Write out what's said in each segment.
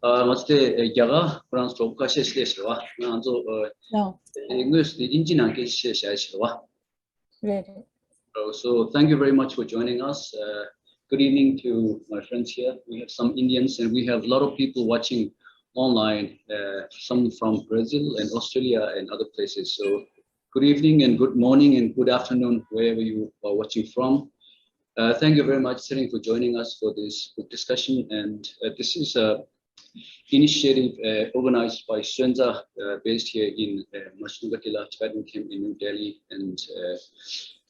맞대 야가 프랑스 도카시 시대시와 나조 English the Indian 시대시와. So thank you very much for joining us. Good evening to my friends here. We have some Indians and we have a lot of people watching online, some from Brazil and Australia and other places. So good evening and good morning and good afternoon, wherever you are watching from. Thank you very much, Tsering, for joining us for this discussion. And this is a initiative organized by Sontsa, based here in Majnu-Ka-Tilla, Tibetan camp in New Delhi. And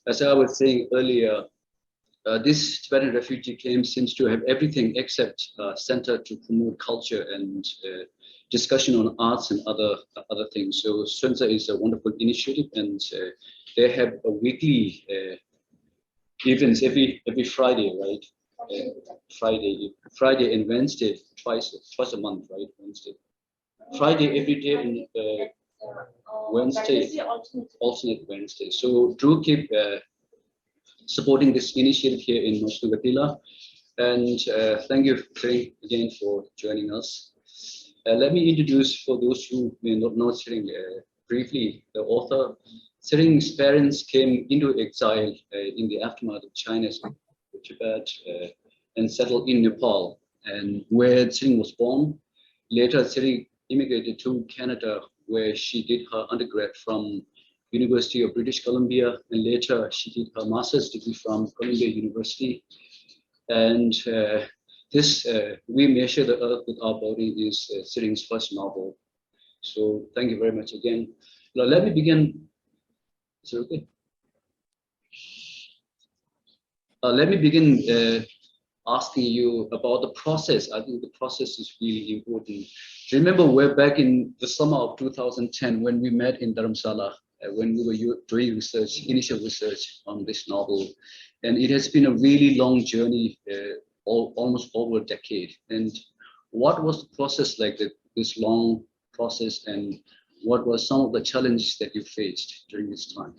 as I was saying earlier, this Tibetan refugee camp seems to have everything except center to promote culture and discussion on arts and other things. So Sontsa is a wonderful initiative, and they have a weekly events every Friday, right? Friday and Wednesday, twice a month, right? Wednesday, Friday every day, and Wednesday, alternate Wednesday. So do keep supporting this initiative here in Majnu-Ka-Tilla. And thank you again for joining us. Let me introduce, for those who may not know Tsering, briefly, the author. Tsering's parents came into exile in the aftermath of China's Tibet and settled in Nepal, and where Tsering was born. Later, Tsering immigrated to Canada, where she did her undergrad from University of British Columbia, and later she did her master's degree from Columbia University. And this We Measure the Earth with Our Body is Tsering's first novel. So thank you very much again. Now, let me begin. Is it okay? Let me begin asking you about the process. I think the process is really important. Remember, we're back in the summer of 2010 when we met in Dharamsala, when we were doing research, initial research on this novel. And it has been a really long journey, almost over a decade. And what was the process like, this long process, and what were some of the challenges that you faced during this time?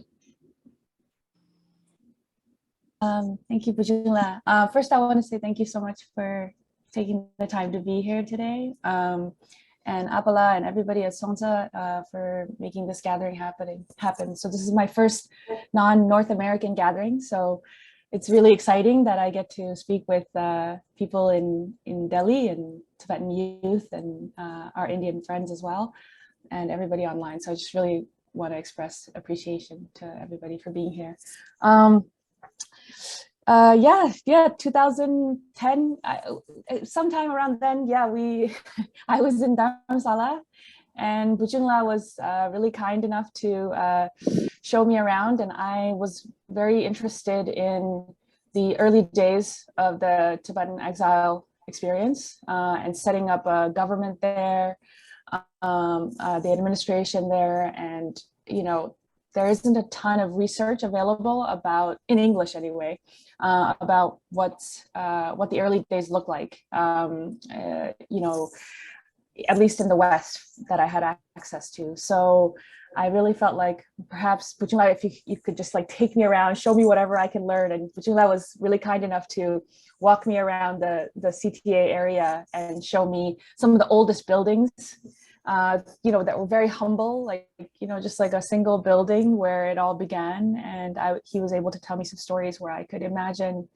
Thank you, Bujula. First, I want to say thank you so much for taking the time to be here today. And Apala and everybody at Sontsa for making this gathering happen. So this is my first non-North American gathering. So it's really exciting that I get to speak with people in Delhi and Tibetan youth and our Indian friends as well, and everybody online. So I just really want to express appreciation to everybody for being here. 2010, sometime around then, I was in Dharamsala, and Bujungla was really kind enough to show me around, and I was very interested in the early days of the Tibetan exile experience and setting up a government there, the administration there, and there isn't a ton of research available about, in English anyway, about what the early days look like, at least in the West that I had access to. So I really felt like perhaps Bujungla, if you could just like take me around, show me whatever I can learn. And Bujungla was really kind enough to walk me around the CTA area and show me some of the oldest buildings, that were very humble, just like a single building where it all began. And he was able to tell me some stories where I could imagine,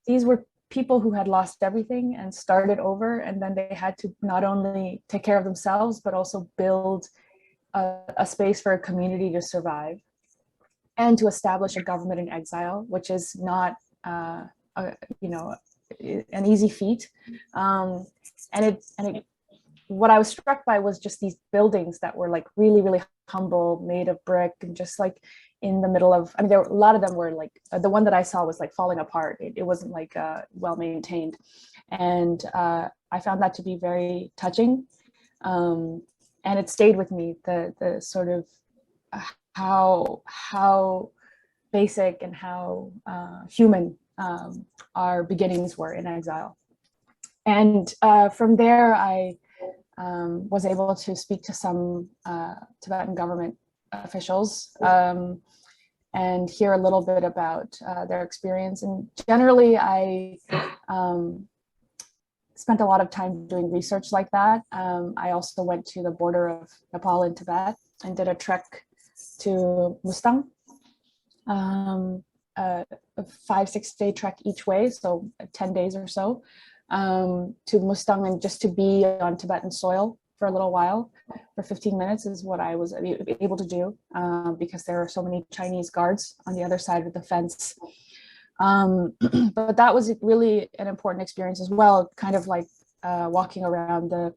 these were people who had lost everything and started over, and then they had to not only take care of themselves, but also build a space for a community to survive and to establish a government in exile, which is not, an easy feat. What I was struck by was just these buildings that were like really, really humble, made of brick, and just like in the middle of, a lot of them were like, the one that I saw was like falling apart. It wasn't like well maintained. And I found that to be very touching. And it stayed with me, the sort of how basic and how human our beginnings were in exile. And from there, I was able to speak to some Tibetan government officials and hear a little bit about their experience. And generally, I spent a lot of time doing research like that. I also went to the border of Nepal and Tibet and did a trek to Mustang, a 5-6 day trek each way, so 10 days or so, to Mustang, and just to be on Tibetan soil for a little while, for 15 minutes is what I was able to do, because there are so many Chinese guards on the other side of the fence. But that was really an important experience as well, kind of like walking around the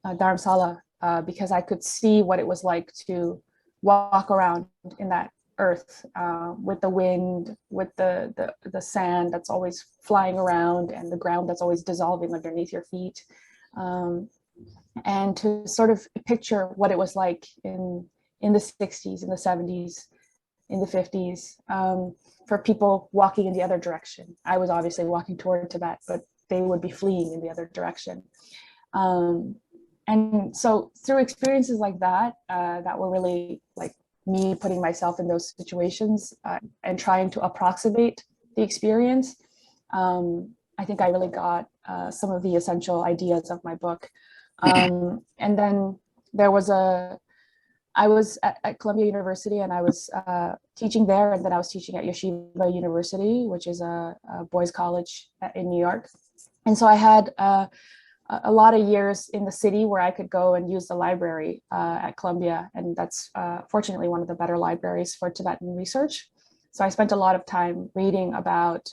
Dharamsala, because I could see what it was like to walk around in that earth, with the wind, with the sand that's always flying around, and the ground that's always dissolving underneath your feet, and to sort of picture what it was like in the 60s, in the 70s, in the 50s, for people walking in the other direction. I was obviously walking toward Tibet, but they would be fleeing in the other direction. And so through experiences like that, that were really like me putting myself in those situations, and trying to approximate the experience, I think I really got some of the essential ideas of my book. And then there was I was at Columbia University, and I was teaching there, and then I was teaching at Yeshiva University, which is a boys' college in New York. And so I had a lot of years in the city where I could go and use the library at Columbia, and that's fortunately one of the better libraries for Tibetan research. So I spent a lot of time reading about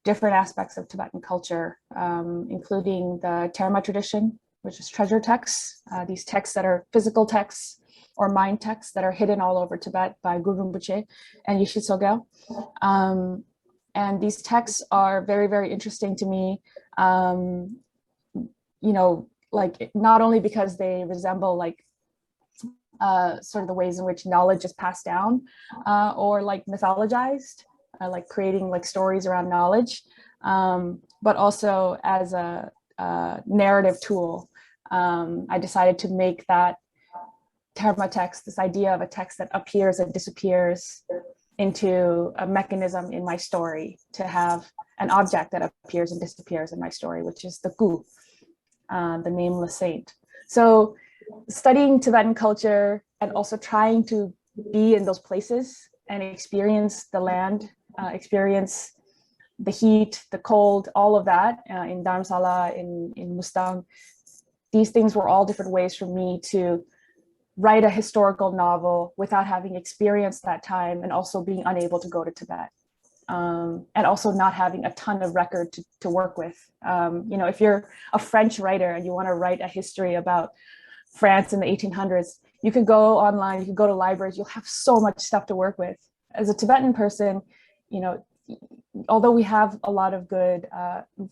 different aspects of Tibetan culture, including the Terma tradition, which is treasure texts, these texts that are physical texts or mind texts that are hidden all over Tibet by Guru Rinpoche and Yeshe Tsogyal. And these texts are very, very interesting to me, you know, like not only because they resemble like sort of the ways in which knowledge is passed down, or like mythologized, like creating like stories around knowledge, but also as a narrative tool. I decided to make that Terma text, this idea of a text that appears and disappears, into a mechanism in my story, to have an object that appears and disappears in my story, which is the Gu, the nameless saint. So studying Tibetan culture and also trying to be in those places and experience the land, experience the heat, the cold, all of that in Dharamsala, in Mustang. These things were all different ways for me to write a historical novel without having experienced that time, and also being unable to go to Tibet, and also not having a ton of record to work with. You know, if you're a French writer and you want to write a history about France in the 1800s, you can go online, you can go to libraries, you'll have so much stuff to work with. As a Tibetan person, you know, although we have a lot of good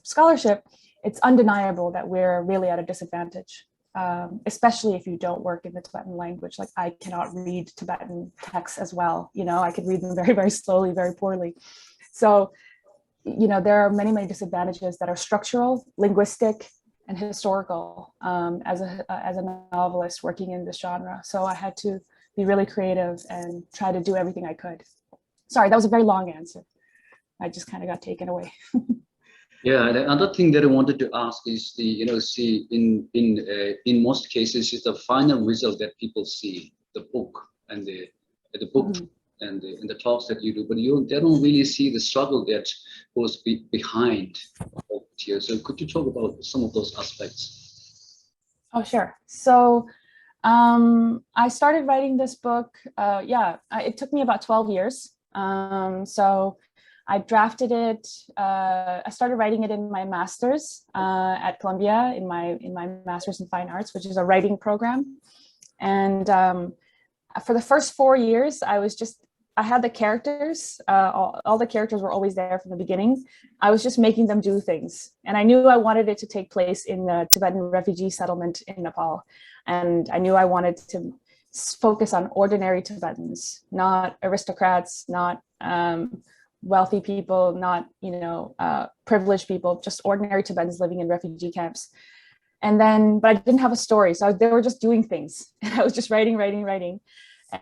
scholarship, it's undeniable that we're really at a disadvantage, especially if you don't work in the Tibetan language. Like I cannot read Tibetan texts as well. You know, I can read them very, very slowly, very poorly. So, you know, there are many, many disadvantages that are structural, linguistic, and historical as a novelist working in this genre. So I had to be really creative and try to do everything I could. Sorry, that was a very long answer. I just kind of got taken away. Yeah, and another thing that I wanted to ask is the, you know, see in most cases is the final result that people see, the book and the book mm-hmm. and the talks that you do, but they don't really see the struggle that goes behind here. So could you talk about some of those aspects? Oh, sure. So I started writing this book. It took me about 12 years. So I drafted it. I started writing it in my master's at Columbia, in my master's in fine arts, which is a writing program. And for the first 4 years, I had the characters. All the characters were always there from the beginning. I was just making them do things, and I knew I wanted it to take place in the Tibetan refugee settlement in Nepal, and I knew I wanted to focus on ordinary Tibetans, not aristocrats, not wealthy people, not privileged people, just ordinary Tibetans living in refugee camps. And then, but I didn't have a story, so they were just doing things, and I was just writing.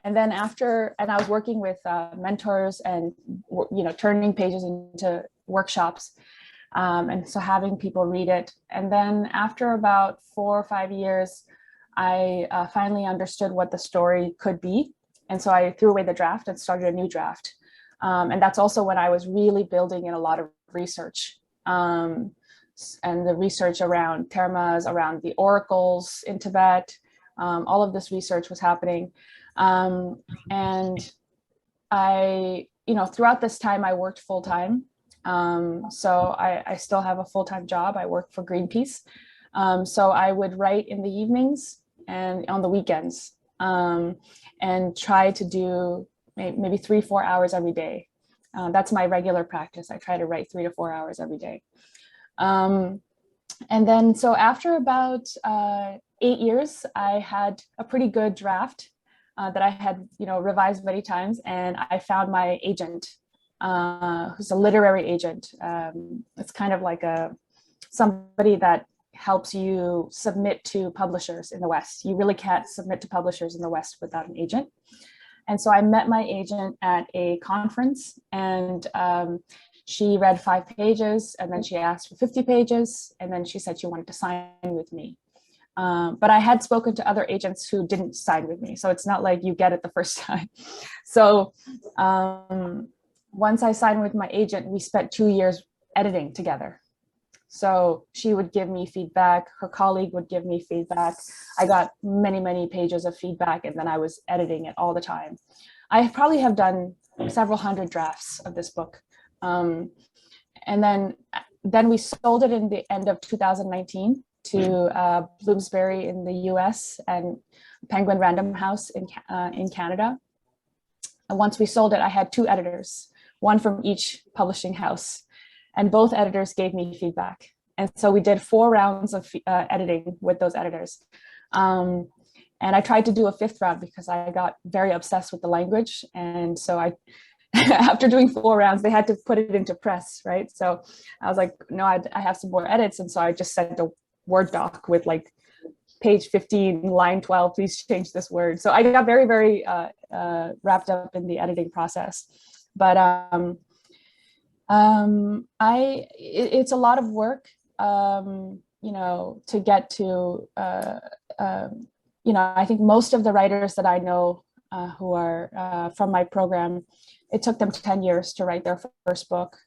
And then I was working with mentors and turning pages into workshops. And so having people read it. And then after about 4 or 5 years, I finally understood what the story could be. And so I threw away the draft and started a new draft. And that's also when I was really building in a lot of research. And the research around termas, around the oracles in Tibet, all of this research was happening. And I, throughout this time, I worked full time. So I still have a full-time job. I work for Greenpeace. So I would write in the evenings and on the weekends, and try to do maybe 3-4 hours every day. That's my regular practice. I try to write 3 to 4 hours every day. And then, so after about 8 years, I had a pretty good draft that I had, revised many times, and I found my agent, who's a literary agent. It's kind of like somebody that helps you submit to publishers in the West. You really can't submit to publishers in the West without an agent. And so I met my agent at a conference, and she read 5 pages, and then she asked for 50 pages, and then she said she wanted to sign with me. But I had spoken to other agents who didn't sign with me, so it's not like you get it the first time. So once I signed with my agent, we spent 2 years editing together. So she would give me feedback, her colleague would give me feedback. I got many, many pages of feedback, and then I was editing it all the time. I probably have done several hundred drafts of this book. And then we sold it in the end of 2019 to Bloomsbury in the US and Penguin Random House in Canada. And once we sold it, I had 2 editors, one from each publishing house, and both editors gave me feedback. And so we did 4 rounds of editing with those editors. And I tried to do a 5th round because I got very obsessed with the language. And so after doing 4 rounds, they had to put it into press, right? So I was like, no, I have some more edits. And so I just sent a Word doc with like page 15, line 12, please change this word. So I got very, very wrapped up in the editing process. But it's a lot of work, to get to, I think most of the writers that I know who are from my program, it took them 10 years to write their first book.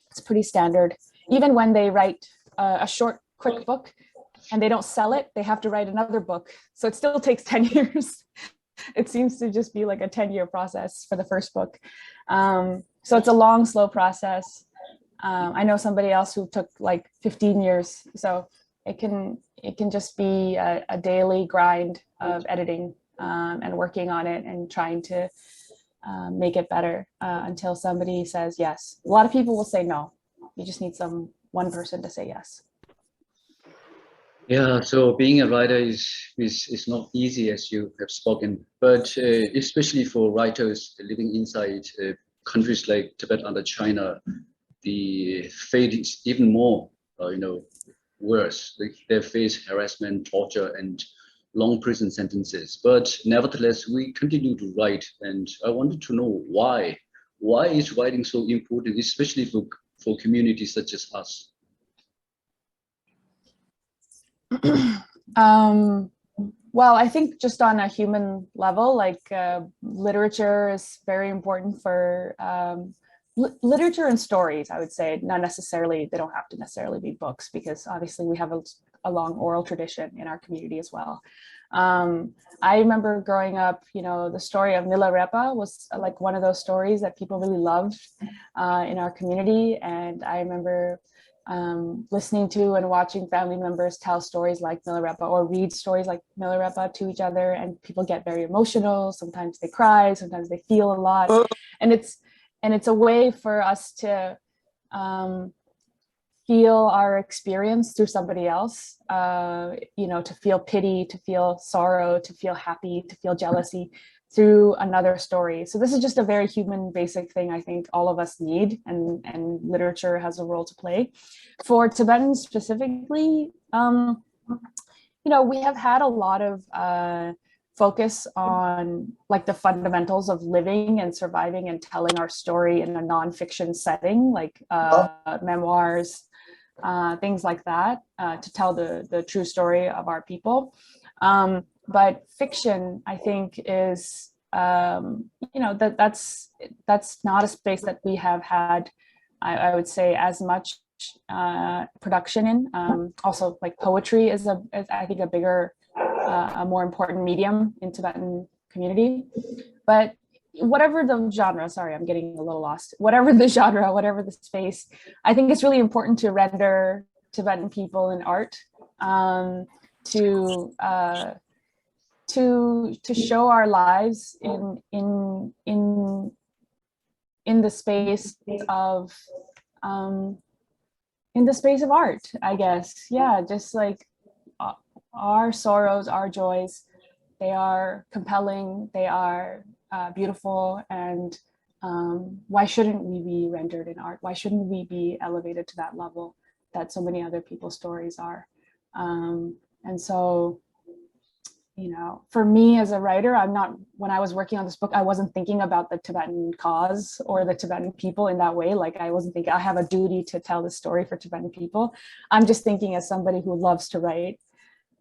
It's pretty standard. Even when they write a short, quick book and they don't sell it, they have to write another book. So it still takes 10 years. It seems to just be like a 10-year process for the first book. So it's a long, slow process. I know somebody else who took like 15 years. So it can just be a daily grind of editing and working on it and trying to make it better until somebody says yes. A lot of people will say no. You just need one person to say yes. Yeah, so being a writer is not easy, as you have spoken, but especially for writers living inside countries like Tibet and China, the fate is even more, worse. They face harassment, torture, and long prison sentences. But nevertheless, we continue to write, and I wanted to know why. Why is writing so important, especially for communities such as us? Well, I think just on a human level, like literature is very important for literature and stories, I would say. Not necessarily, they don't have to necessarily be books, because obviously we have a long oral tradition in our community as well. I remember growing up, the story of Milarepa was like one of those stories that people really loved in our community. And I remember listening to and watching family members tell stories like Milarepa or read stories like Milarepa to each other, and people get very emotional. Sometimes they cry, sometimes they feel a lot, and it's a way for us to feel our experience through somebody else, to feel pity, to feel sorrow, to feel happy, to feel jealousy through another story. So this is just a very human, basic thing I think all of us need, and literature has a role to play. For Tibetans specifically, we have had a lot of focus on like the fundamentals of living and surviving and telling our story in a nonfiction setting, like memoirs, things like that, to tell the true story of our people. But fiction, I think, is that's not a space that we have had, I would say, as much production in. Also, like poetry is I think a bigger, a more important medium in Tibetan community. But whatever the genre, sorry, I'm getting a little lost. Whatever the genre, whatever the space, I think it's really important to render Tibetan people in art, to show our lives in the space of art, I guess. Yeah, just like our sorrows, our joys, they are compelling, they are beautiful, and why shouldn't we be rendered in art? Why shouldn't we be elevated to that level that so many other people's stories are? And so, for me as a writer, when I was working on this book, I wasn't thinking about the Tibetan cause or the Tibetan people in that way. Like, I wasn't thinking I have a duty to tell the story for Tibetan people. I'm just thinking as somebody who loves to write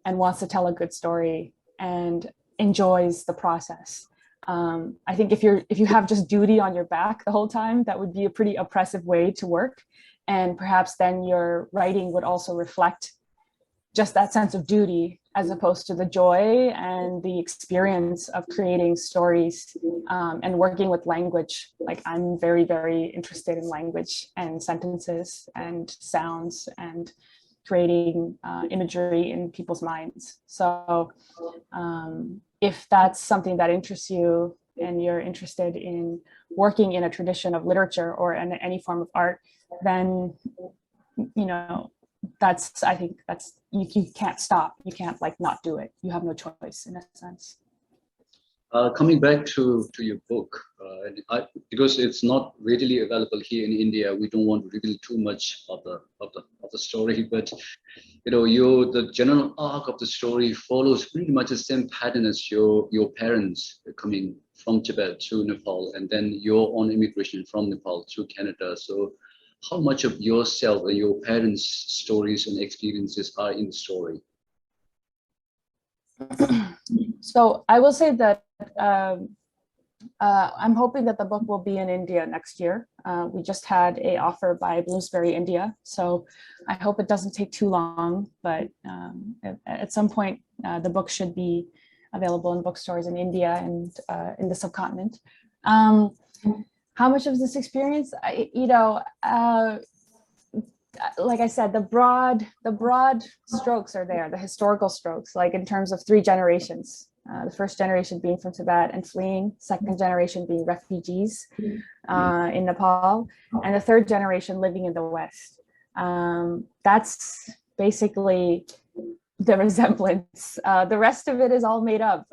and wants to tell a good story and enjoys the process. I think if you have just duty on your back the whole time, that would be a pretty oppressive way to work. And perhaps then your writing would also reflect just that sense of duty, as opposed to the joy and the experience of creating stories and working with language. Like, I'm very, very interested in language and sentences and sounds and creating imagery in people's minds. So if that's something that interests you and you're interested in working in a tradition of literature or in any form of art, then, I think that's, you can't stop. You can't like not do it. You have no choice in a sense. Coming back to your book, because it's not readily available here in India, we don't want to reveal too much of the story. But the general arc of the story follows pretty much the same pattern as your parents coming from Tibet to Nepal, and then your own immigration from Nepal to Canada. So, how much of yourself and your parents' stories and experiences are in the story? So I will say that I'm hoping that the book will be in India next year. We just had an offer by Bloomsbury, India, so I hope it doesn't take too long, but at some point the book should be available in bookstores in India and in the subcontinent. How much of this experience, like I said, the broad strokes are there, the historical strokes, like in terms of 3 generations. The first generation being from Tibet and fleeing, second generation being refugees in Nepal, and the third generation living in the West. That's basically the resemblance. The rest of it is all made up.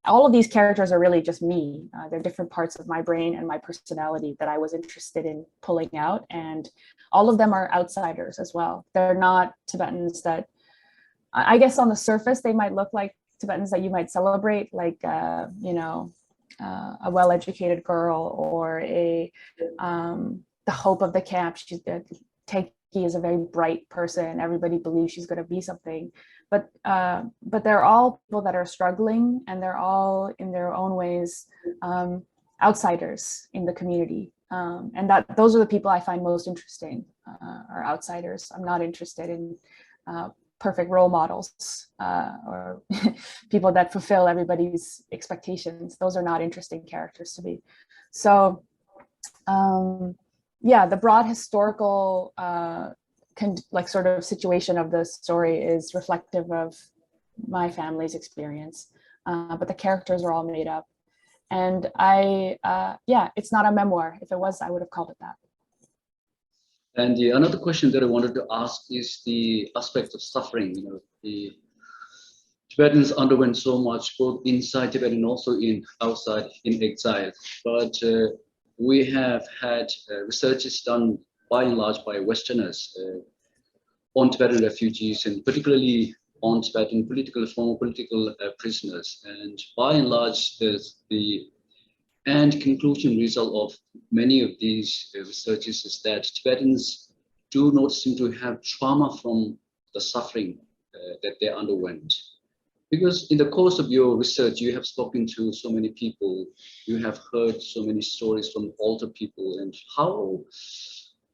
All of these characters are really just me. They're different parts of my brain and my personality that I was interested in pulling out. And all of them are outsiders as well. They're not Tibetans that, I guess on the surface, they might look like Tibetans that you might celebrate, like, a well-educated girl or the hope of the camp. Teki is a very bright person. Everybody believes she's going to be something. But they're all people that are struggling, and they're all in their own ways outsiders in the community. And those are the people I find most interesting, are outsiders. I'm not interested in perfect role models or people that fulfill everybody's expectations. Those are not interesting characters to me. So the broad historical sort of situation of the story is reflective of my family's experience, but the characters are all made up. And it's not a memoir. If it was, I would have called it that. And another question that I wanted to ask is the aspect of suffering. The Tibetans underwent so much, both inside Tibet and also outside in exile. But we have had researches done by and large by Westerners on Tibetan refugees, and particularly on Tibetan former political prisoners. And by and large, the end conclusion result of many of these researches is that Tibetans do not seem to have trauma from the suffering that they underwent. Because in the course of your research, you have spoken to so many people, you have heard so many stories from older people, and how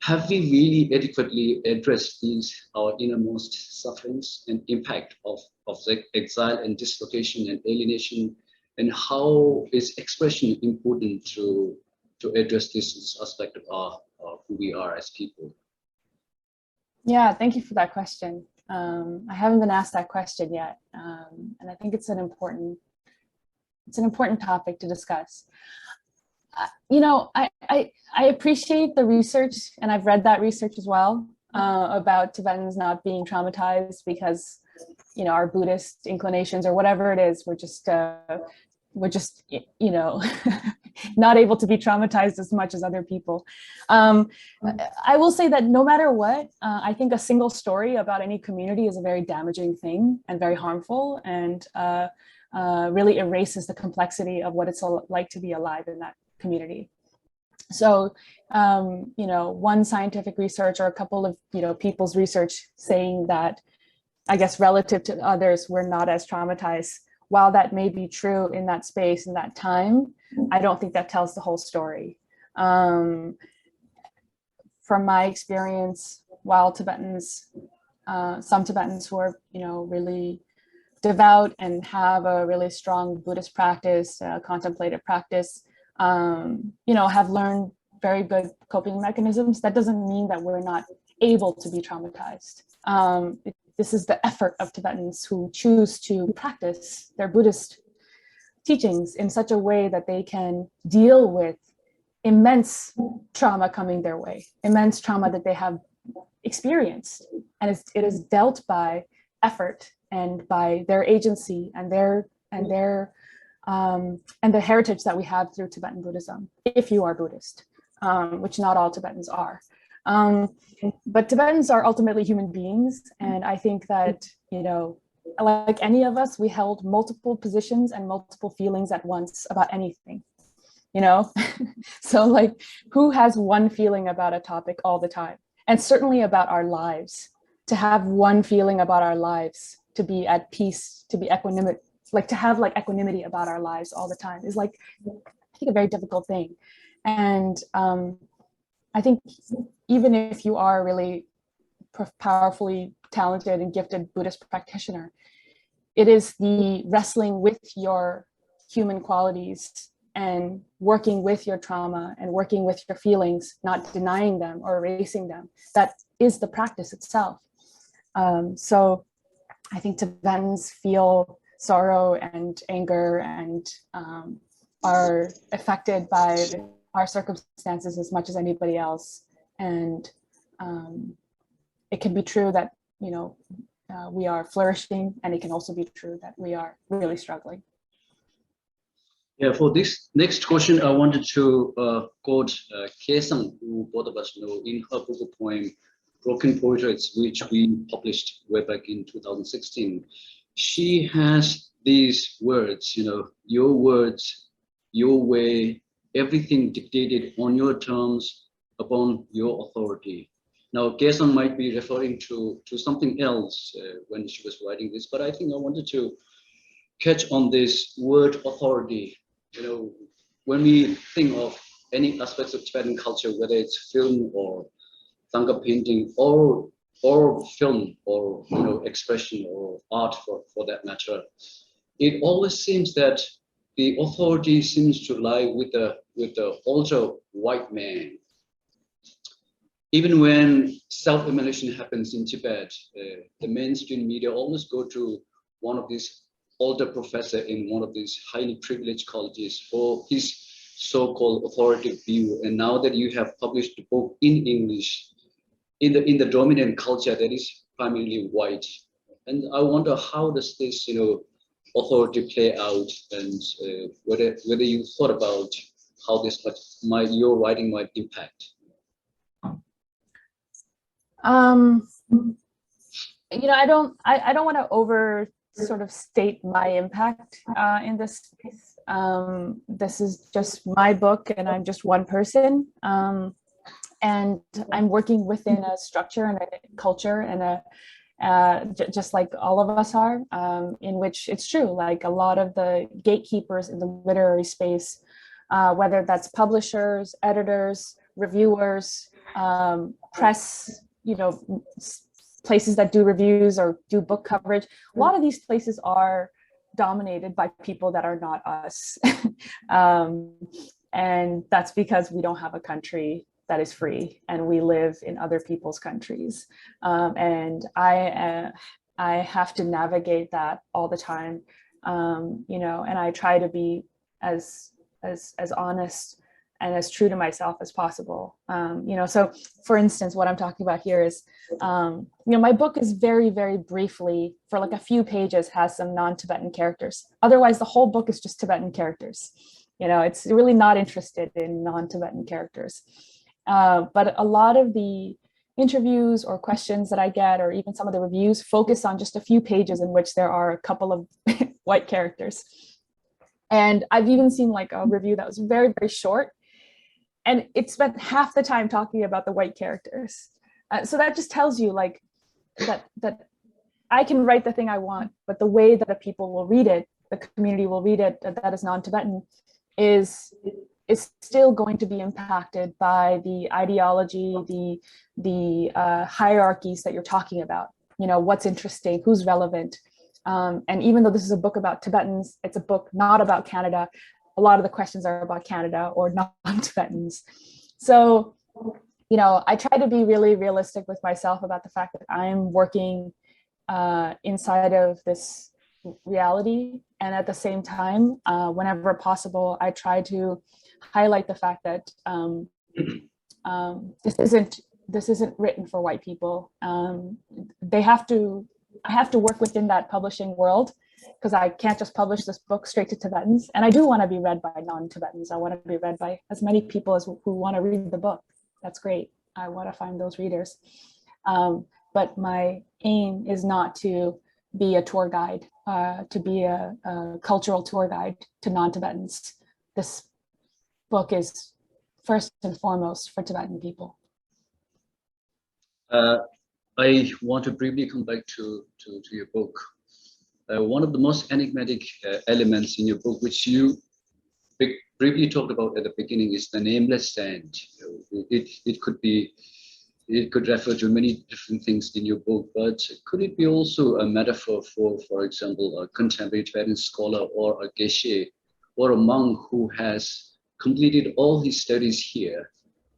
have we really adequately addressed these, our innermost sufferings and impact of the exile and dislocation and alienation, and how is expression important to address this aspect of who we are as people? Yeah, thank you for that question. I haven't been asked that question yet, and I think it's an important topic to discuss. You know, I appreciate the research, and I've read that research as well, about Tibetans not being traumatized because, you know, our Buddhist inclinations or whatever it is, we're just you know, not able to be traumatized as much as other people. I will say that no matter what, I think a single story about any community is a very damaging thing and very harmful, and really erases the complexity of what it's like to be alive in that community. So, you know, one scientific research or a couple of, you know, people's research saying that, I guess, relative to others, we're not as traumatized. While that may be true in that space, in that time, I don't think that tells the whole story. From my experience, while Tibetans, some Tibetans who are, you know, really devout and have a really strong Buddhist practice, contemplative practice, you know, have learned very good coping mechanisms. That doesn't mean that we're not able to be traumatized. This is the effort of Tibetans who choose to practice their Buddhist teachings in such a way that they can deal with immense trauma coming their way, immense trauma that they have experienced. And it is dealt by effort and by their agency and the heritage that we have through Tibetan Buddhism, if you are Buddhist, which not all Tibetans are. But Tibetans are ultimately human beings. And I think that, you know, like any of us, we held multiple positions and multiple feelings at once about anything, you know? So like, who has one feeling about a topic all the time? And certainly about our lives, to have one feeling about our lives, to be at peace, to be equanimous, like to have like equanimity about our lives all the time is like, I think, a very difficult thing. And I think even if you are a really powerfully talented and gifted Buddhist practitioner, it is the wrestling with your human qualities and working with your trauma and working with your feelings, not denying them or erasing them, that is the practice itself. So I think Tibetans feel sorrow and anger and are affected by our circumstances as much as anybody else. And it can be true that, you know, we are flourishing, and it can also be true that we are really struggling. Yeah, for this next question, I wanted to quote Kesang, who both of us know, in her book of poem, Broken Portraits, which we published way back in 2016. She has these words, you know, your words, your way, everything dictated on your terms, upon your authority. Now, Kesang might be referring to something else when she was writing this, but I think I wanted to catch on this word authority. You know, when we think of any aspects of Tibetan culture, whether it's film or Thangka painting or film or, you know, expression or art for that matter, it always seems that the authority seems to lie with the older white man. Even when self-immolation happens in Tibet, the mainstream media always go to one of these older professor in one of these highly privileged colleges for his so-called authoritative view. And now that you have published the book in English, in the dominant culture that is primarily white, and I wonder, how does this, you know, authority play out, and whether you thought about how this your writing might impact. you know, I don't want to over sort of state my impact in this piece. This is just my book, and I'm just one person. And I'm working within a structure and a culture and just like all of us are, in which it's true, like a lot of the gatekeepers in the literary space, whether that's publishers, editors, reviewers, press, you know, places that do reviews or do book coverage, a lot of these places are dominated by people that are not us. um, and that's because we don't have a country that is free, and we live in other people's countries. And I have to navigate that all the time, you know, and I try to be as honest and as true to myself as possible. You know, so for instance, what I'm talking about here is, you know, my book is very, very briefly, for like a few pages, has some non-Tibetan characters. Otherwise, the whole book is just Tibetan characters. You know, it's really not interested in non-Tibetan characters. But a lot of the interviews or questions that I get, or even some of the reviews, focus on just a few pages in which there are a couple of white characters. And I've even seen like a review that was very, very short, and it spent half the time talking about the white characters. So that just tells you like that I can write the thing I want, but the way that the people will read it, the community will read it, that is non-Tibetan, is still going to be impacted by the ideology, the hierarchies that you're talking about. You know, what's interesting, who's relevant. And even though this is a book about Tibetans, it's a book not about Canada. A lot of the questions are about Canada or non-Tibetans. So, you know, I try to be really realistic with myself about the fact that I'm working inside of this reality. And at the same time, whenever possible, I try to highlight the fact that this isn't written for white people. I have to work within that publishing world, because I can't just publish this book straight to Tibetans. And I do want to be read by non-Tibetans. I want to be read by as many people as who want to read the book. That's great. I want to find those readers. But my aim is not to be a tour guide, to be a cultural tour guide to non-Tibetans. This book is first and foremost for Tibetan people. I want to briefly come back to your book. One of the most enigmatic elements in your book, which you briefly talked about at the beginning, is the nameless sand. It could refer to many different things in your book, but could it be also a metaphor for example, a contemporary Tibetan scholar or a geshe or a monk who has completed all his studies here,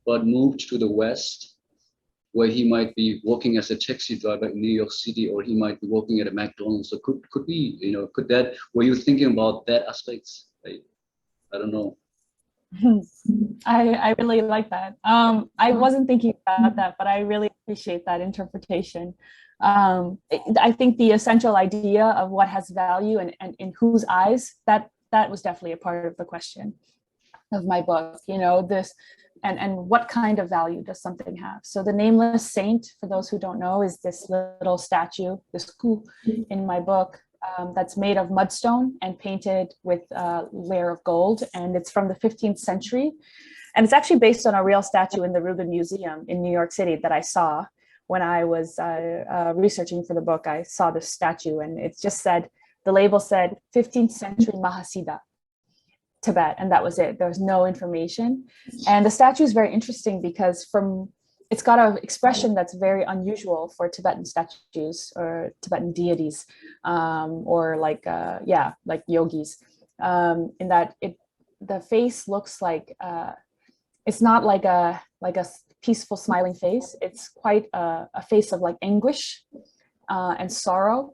but moved to the West, where he might be working as a taxi driver in New York City, or he might be working at a McDonald's? So could be, you know, were you thinking about that aspects? I don't know. I really like that. I wasn't thinking about that, but I really appreciate that interpretation. I think the essential idea of what has value and in whose eyes, that was definitely a part of the question of my book, you know, this, and what kind of value does something have? So the nameless saint, for those who don't know, is this little statue, this ku in my book, that's made of mudstone and painted with a layer of gold. And it's from the 15th century. And it's actually based on a real statue in the Rubin Museum in New York City that I saw when I was researching for the book. I saw this statue, and it just said, the label said 15th century Mahasiddha, Tibet, and that was it. There was no information. And the statue is very interesting because it's got an expression that's very unusual for Tibetan statues or Tibetan deities, or like yogis, in that the face looks like it's not like a peaceful smiling face. It's quite a face of like anguish and sorrow,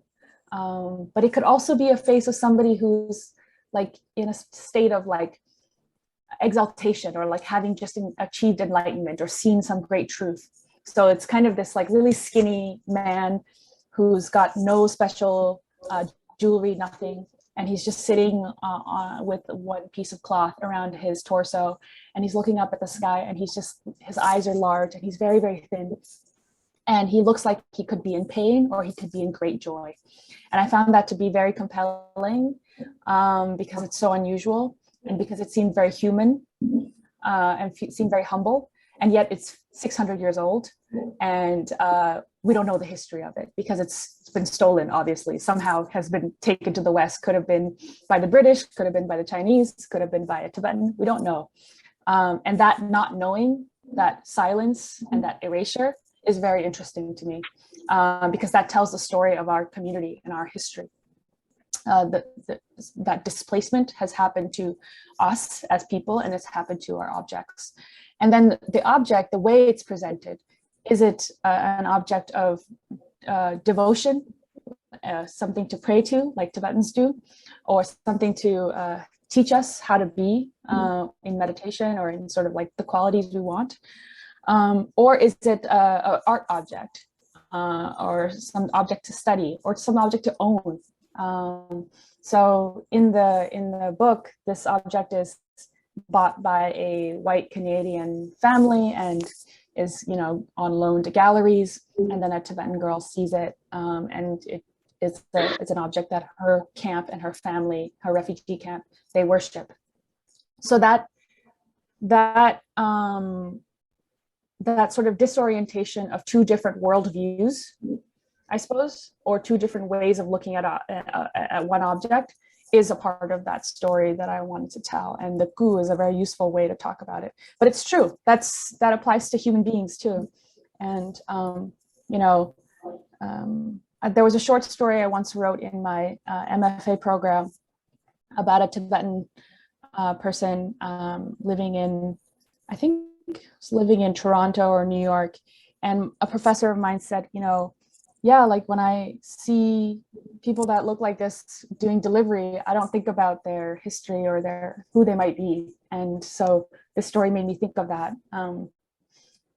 but it could also be a face of somebody who's like in a state of like exaltation, or like having just achieved enlightenment or seen some great truth. So it's kind of this like really skinny man who's got no special jewelry, nothing, and he's just sitting with one piece of cloth around his torso, and he's looking up at the sky, and his eyes are large, and he's very, very thin. And he looks like he could be in pain or he could be in great joy. And I found that to be very compelling because it's so unusual and because it seemed very human and seemed very humble. And yet it's 600 years old, and we don't know the history of it because it's been stolen, obviously, somehow has been taken to the West. Could have been by the British, could have been by the Chinese, could have been by a Tibetan, we don't know. And that not knowing, that silence and that erasure is very interesting to me because that tells the story of our community and our history. That displacement has happened to us as people, and it's happened to our objects. And then the object, the way it's presented, is it an object of devotion, something to pray to, like Tibetans do, or something to teach us how to be in meditation or in sort of like the qualities we want? Or is it an art object or some object to study or some object to own? So in the book, this object is bought by a white Canadian family and is, you know, on loan to galleries, and then a Tibetan girl sees it, and it's an object that her camp and her family, her refugee camp, they worship. So that sort of disorientation of two different worldviews, I suppose, or two different ways of looking at one object, is a part of that story that I wanted to tell. And the gu is a very useful way to talk about it. But it's true, that applies to human beings too. And, you know, there was a short story I once wrote in my MFA program about a Tibetan person living in, I think, living in Toronto or New York. And a professor of mine said, you know, yeah, like when I see people that look like this doing delivery, I don't think about their history or who they might be. And so this story made me think of that. And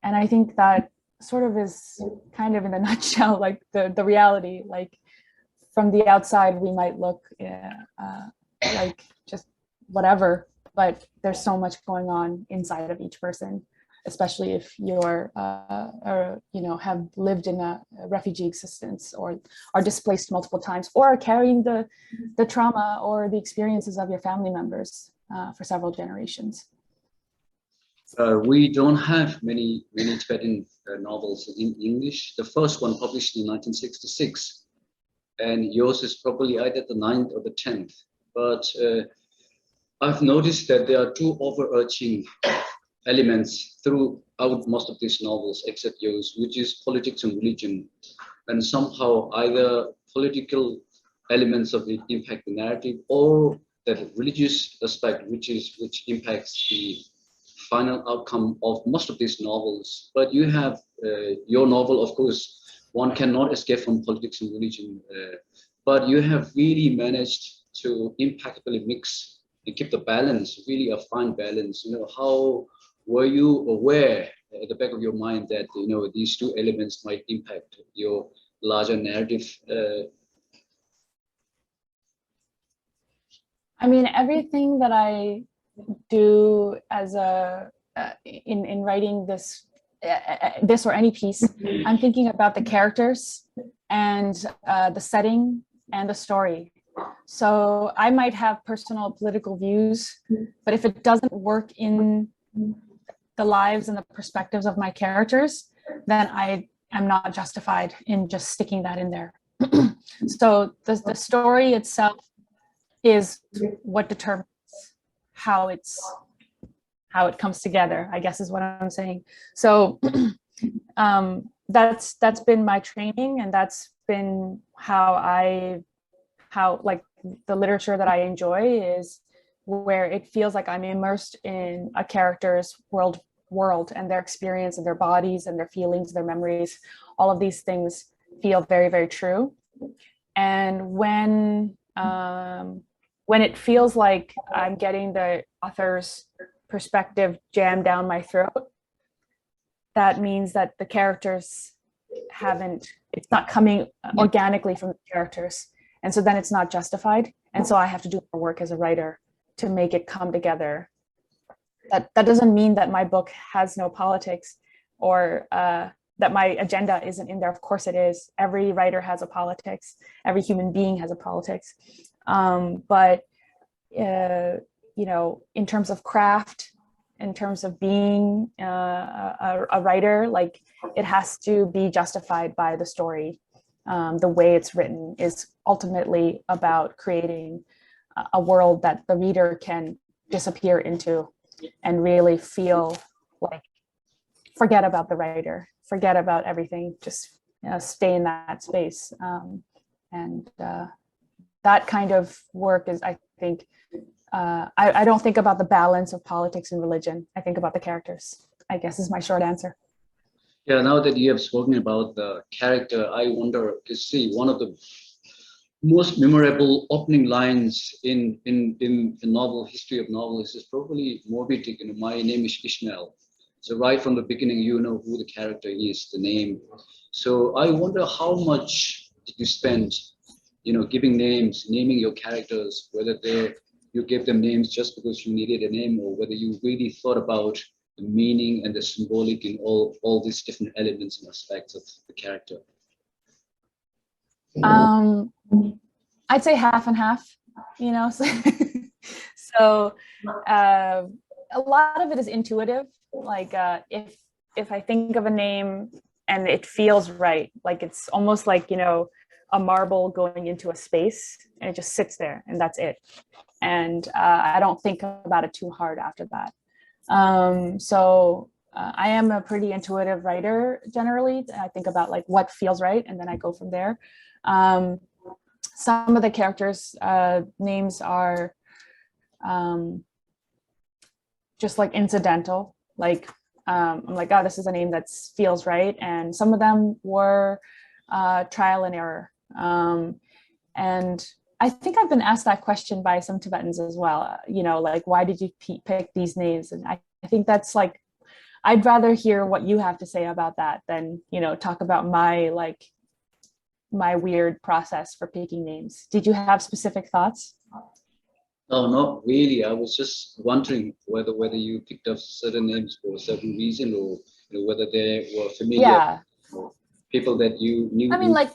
I think that sort of is kind of in a nutshell, like the reality. Like from the outside, we might look like just whatever, but there's so much going on inside of each person, especially if you're, or, you know, have lived in a refugee existence or are displaced multiple times or are carrying the trauma or the experiences of your family members for several generations. We don't have many Tibetan novels in English. The first one published in 1966, and yours is probably either the 9th or the 10th. But I've noticed that there are two overarching elements throughout most of these novels, except yours, which is politics and religion, and somehow either political elements of it impact the narrative, or that religious aspect, which impacts the final outcome of most of these novels. But you have your novel, of course, one cannot escape from politics and religion, but you have really managed to impeccably mix and keep the balance, really a fine balance. You know, how were you aware at the back of your mind that, you know, these two elements might impact your larger narrative? I mean, everything that I do as in writing this or any piece, I'm thinking about the characters and the setting and the story. So I might have personal political views, but if it doesn't work in the lives and the perspectives of my characters, then I am not justified in just sticking that in there. So the story itself is what determines how it comes together, I guess is what I'm saying. So that's been my training, and that's been how like the literature that I enjoy is where it feels like I'm immersed in a character's world and their experience and their bodies and their feelings, their memories. All of these things feel very, very true. And when it feels like I'm getting the author's perspective jammed down my throat, that means that the characters it's not coming organically from the characters. And so then it's not justified. And so I have to do more work as a writer to make it come together. That doesn't mean that my book has no politics or that my agenda isn't in there. Of course it is. Every writer has a politics. Every human being has a politics. But you know, in terms of craft, in terms of being a writer, like it has to be justified by the story. The way it's written is ultimately about creating a world that the reader can disappear into and really feel like, forget about the writer, forget about everything, just stay in that space. And that kind of work is, I think, I don't think about the balance of politics and religion. I think about the characters, I guess is my short answer. Yeah, now that you have spoken about the character, I wonder to see one of the most memorable opening lines in the novel, history of novels, is probably Moby Dick, you know, my name is Ishmael. So right from the beginning, you know who the character is, the name. So I wonder how much did you spend, you know, giving names, naming your characters, whether you gave them names just because you needed a name, or whether you really thought about the meaning and the symbolic in all these different elements and aspects of the character. I'd say half and half, you know. So a lot of it is intuitive. Like if I think of a name and it feels right, like it's almost like, you know, a marble going into a space and it just sits there and that's it. And I don't think about it too hard after that. So I am a pretty intuitive writer generally. I think about like what feels right and then I go from there. Some of the characters' names are just like incidental, like I'm like, oh, this is a name that feels right. And some of them were trial and error. And I think I've been asked that question by some Tibetans as well, you know, like, why did you pick these names? And I think that's like, I'd rather hear what you have to say about that than, you know, talk about my weird process for picking names. Did you have specific thoughts? No, not really. I was just wondering whether you picked up certain names for a certain reason, or you know, whether they were familiar, Yeah, or people that you knew. I mean, like,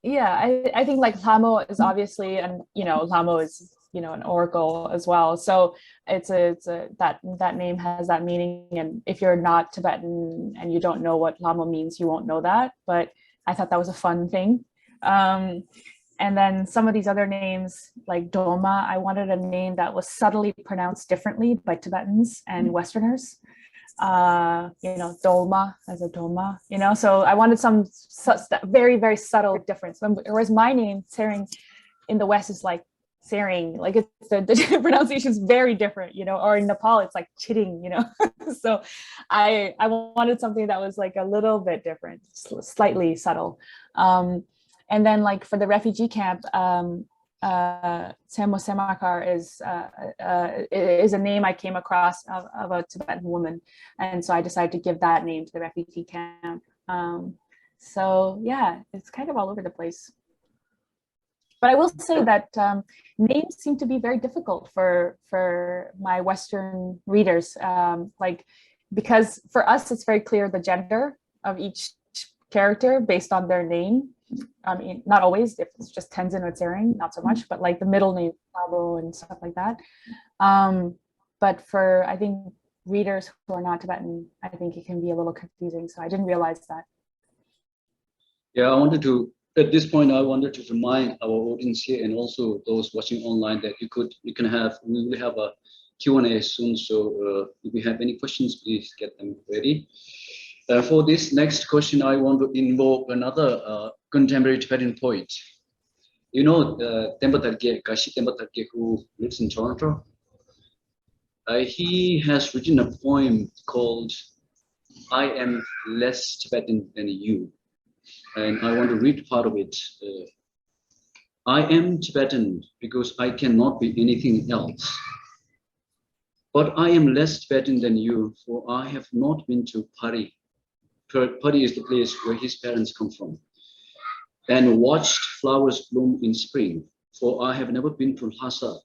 yeah, I think like Lhamo is obviously, and you know, Lhamo is, you know, an oracle as well. So it's a that name has that meaning. And if you're not Tibetan and you don't know what Lhamo means, you won't know that. But I thought that was a fun thing. And then some of these other names like Doma, I wanted a name that was subtly pronounced differently by Tibetans and Westerners. You know, Dolma as a Doma, you know, so I wanted some very, very subtle difference. Whereas my name, Tsering, in the West is like Tsering, like it's the pronunciation is very different, you know, or in Nepal, it's like Chitting, you know. So I wanted something that was like a little bit different, slightly subtle. And then like for the refugee camp, Samo Semakar is a name I came across of a Tibetan woman. And so I decided to give that name to the refugee camp. So yeah, it's kind of all over the place. But I will say that names seem to be very difficult for my Western readers. Like, because for us, it's very clear the gender of each character based on their name. I mean, not always, if it's just Tenzin or Tsering, not so much, but like the middle name, Sabo and stuff like that. But for, I think, readers who are not Tibetan, I think it can be a little confusing. So I didn't realize that. Yeah, at this point, I wanted to remind our audience here and also those watching online that we will have a Q&A soon. So if you have any questions, please get them ready. For this next question, I want to invoke another contemporary Tibetan poet. You know, Temba Targe, Kashi Temba Targe, who lives in Toronto. He has written a poem called I Am Less Tibetan Than You. And I want to read part of it. I am Tibetan because I cannot be anything else. But I am less Tibetan than you, for I have not been to Pari. Pari is the place where his parents come from, and watched flowers bloom in spring, for I have never been to Lhasa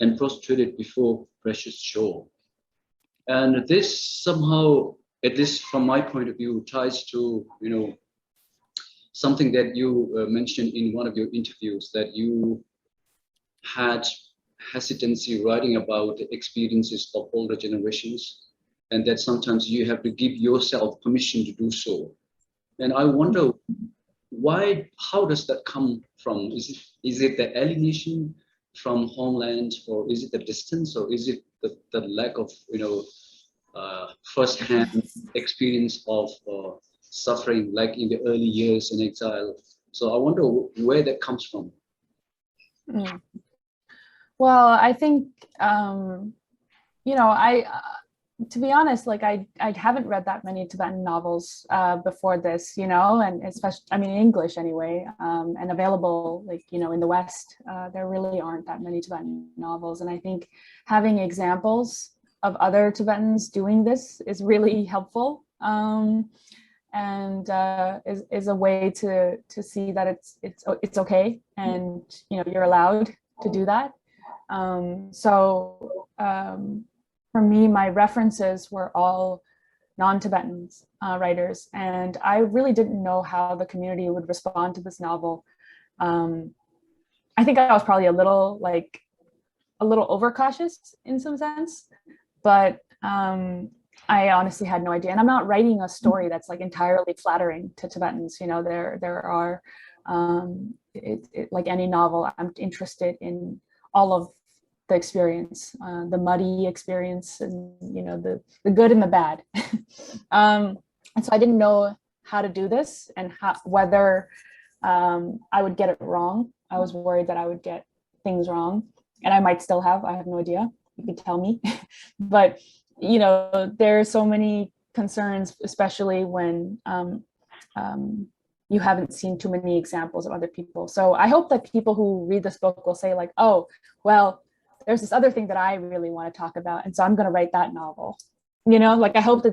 and prostrated before precious shore. And this somehow at least from my point of view, ties to, something that you mentioned in one of your interviews, that you had hesitancy writing about the experiences of older generations, and that sometimes you have to give yourself permission to do so. And I wonder why, how does that come from? Is it the alienation from homeland, or is it the distance, or is it the lack of, first-hand experience of suffering, like in the early years in exile? So I wonder where that comes from. Mm. Well, I think, to be honest, like I haven't read that many Tibetan novels before this, and especially, I mean, in English anyway, and available, like, in the West, there really aren't that many Tibetan novels. And I think having examples of other Tibetans doing this is really helpful, and is a way to see that it's okay, and you're allowed to do that. For me, my references were all non-Tibetan writers, and I really didn't know how the community would respond to this novel. I think I was probably a little overcautious in some sense, but I honestly had no idea. And I'm not writing a story that's like entirely flattering to Tibetans. There are, like any novel, I'm interested in all of the experience, the muddy experience, and the good and the bad. And so I didn't know how to do this, and whether I would get it wrong. I was worried that I would get things wrong, and I might still have. I have no idea. You could tell me. But there are so many concerns, especially when you haven't seen too many examples of other people. So I hope that people who read this book will say, like, oh, well, there's this other thing that I really want to talk about, and so I'm going to write that novel. Like, I hope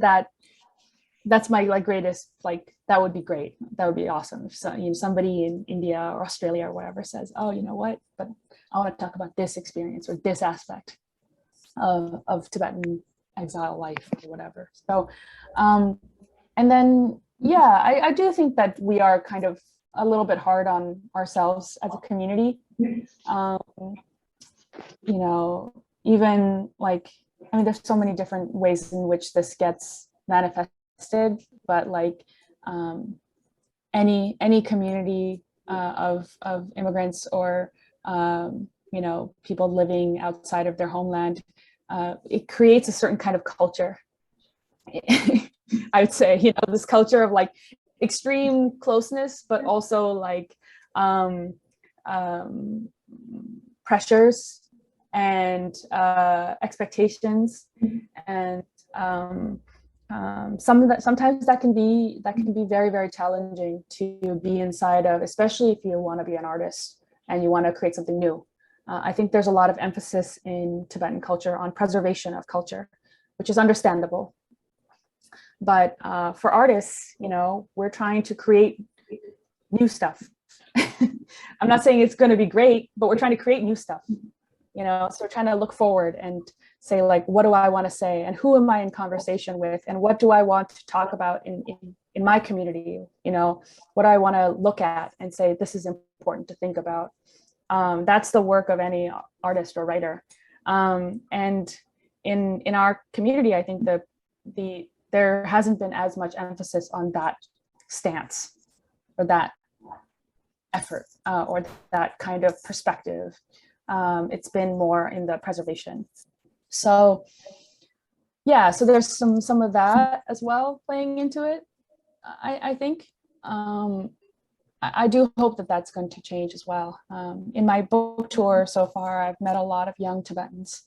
that's my greatest, that would be great. That would be awesome if somebody in India or Australia or whatever says, oh, you know what, but I want to talk about this experience or this aspect of Tibetan exile life or whatever. So and then I do think that we are kind of a little bit hard on ourselves as a community. Even there's so many different ways in which this gets manifested, but any community of immigrants or people living outside of their homeland, it creates a certain kind of culture. I would say, this culture of extreme closeness, but also pressures and expectations, and sometimes that can be very, very challenging to be inside of, especially if you want to be an artist and you want to create something new. I think there's a lot of emphasis in Tibetan culture on preservation of culture, which is understandable. But for artists, we're trying to create new stuff. I'm not saying it's going to be great, but we're trying to create new stuff. So we're trying to look forward and say, what do I want to say, and who am I in conversation with, and what do I want to talk about in my community? What do I want to look at and say, this is important to think about. That's the work of any artist or writer. And in our community, I think there hasn't been as much emphasis on that stance or that effort or that kind of perspective. It's been more in the preservation. So so there's some of that as well playing into it, I think. I do hope that that's going to change as well. In my book tour so far, I've met a lot of young Tibetans,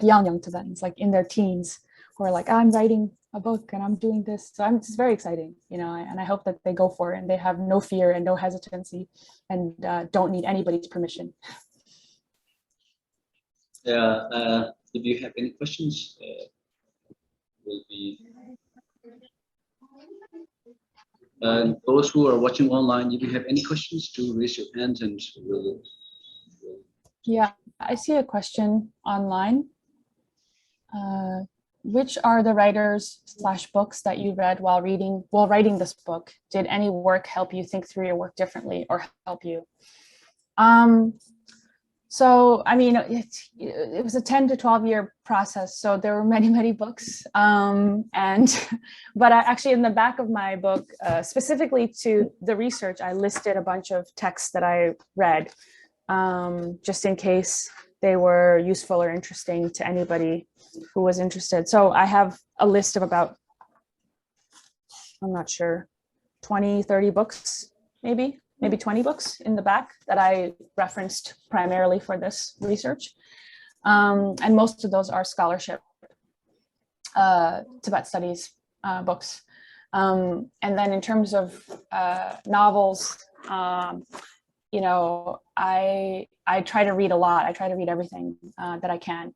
young Tibetans, in their teens, who are I'm writing a book and I'm doing this. So it's very exciting, and I hope that they go for it and they have no fear and no hesitancy and don't need anybody's permission. If you have any questions, will be. Those who are watching online, if you have any questions, do raise your hand and we'll. Yeah, I see a question online. which are the writers / books that you read while writing this book? Did any work help you think through your work differently or help you? So, I mean, it was a 10 to 12 year process. So there were many, many books. But actually in the back of my book, specifically to the research, I listed a bunch of texts that I read, just in case they were useful or interesting to anybody who was interested. So I have a list of about, I'm not sure, 20, 30 books, maybe 20 books in the back that I referenced primarily for this research. And most of those are scholarship Tibet studies books. And then in terms of novels, you know, I try to read a lot. I try to read everything that I can.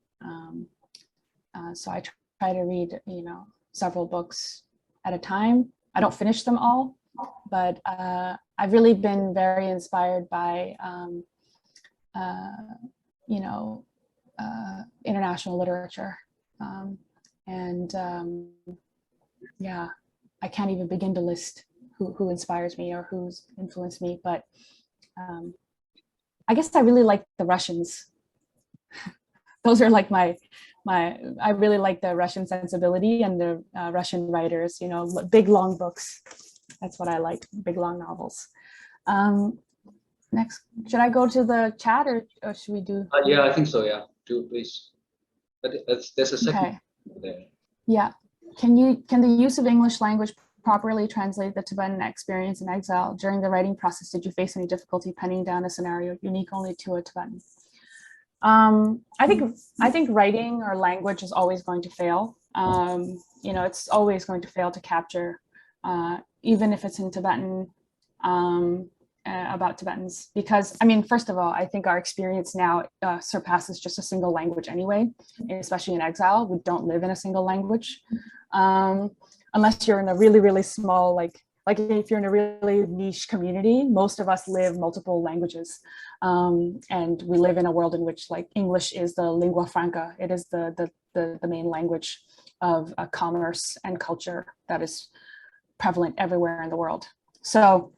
So I try to read, you know, several books at a time. I don't finish them all, but I've really been very inspired by, you know, international literature. Yeah, I can't even begin to list who inspires me or who's influenced me, but I guess I really like the Russians. Those are like I really like the Russian sensibility and the Russian writers, you know, big, long books. That's what I like, big, long novels. Next, should I go to the chat or should we do? Yeah, I think so, yeah, do please. But there's a second there. Yeah, can the use of English language properly translate the Tibetan experience in exile? During the writing process, did you face any difficulty penning down a scenario unique only to a Tibetan? I think writing or language is always going to fail. You know, it's always going to fail to capture, even if it's in Tibetan, about Tibetans, because I mean, first of all, I think our experience now surpasses just a single language anyway, especially in exile. We don't live in a single language, unless you're in a really, really small, like if you're in a really niche community. Most of us live multiple languages, and we live in a world in which like English is the lingua franca. It is the main language of commerce and culture that is prevalent everywhere in the world. So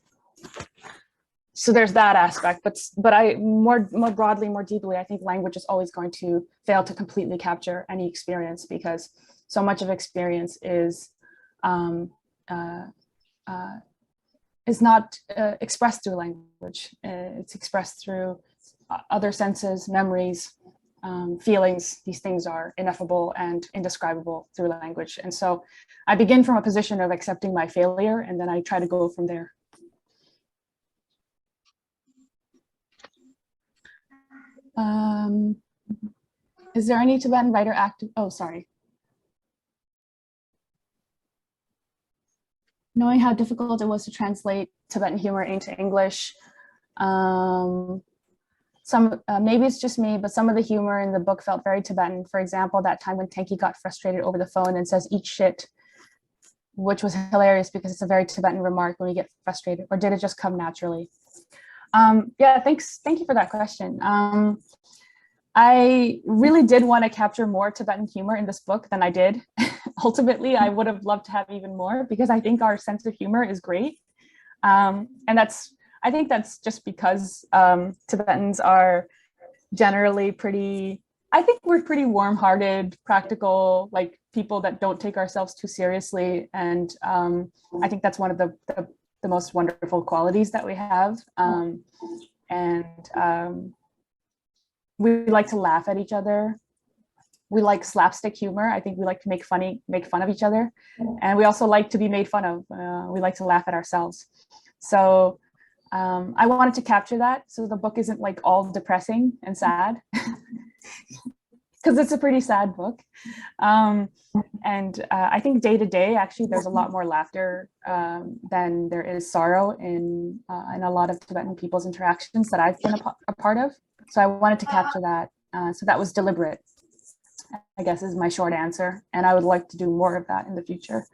there's that aspect, but I more broadly, more deeply, I think language is always going to fail to completely capture any experience, because so much of experience is not expressed through language. It's expressed through other senses, memories, feelings. These things are ineffable and indescribable through language. And so I begin from a position of accepting my failure, and then I try to go from there. Is there any Tibetan writer active? Oh, sorry. Knowing how difficult it was to translate Tibetan humor into English. Maybe it's just me, but some of the humor in the book felt very Tibetan. For example, that time when Tenki got frustrated over the phone and says, "Eat shit," which was hilarious because it's a very Tibetan remark when we get frustrated. Or did it just come naturally? Yeah, thank you for that question. I really did want to capture more Tibetan humor in this book than I did. Ultimately, I would have loved to have even more, because I think our sense of humor is great. And I think that's just because Tibetans are generally I think we're pretty warm-hearted, practical, like people that don't take ourselves too seriously. And I think that's one of the most wonderful qualities that we have. We like to laugh at each other. We like slapstick humor. I think we like to make fun of each other. And we also like to be made fun of. We like to laugh at ourselves. So I wanted to capture that, so the book isn't like all depressing and sad, because it's a pretty sad book. I think day to day, actually, there's a lot more laughter than there is sorrow in a lot of Tibetan people's interactions that I've been a part of. So I wanted to capture that. So that was deliberate, I guess, is my short answer. And I would like to do more of that in the future.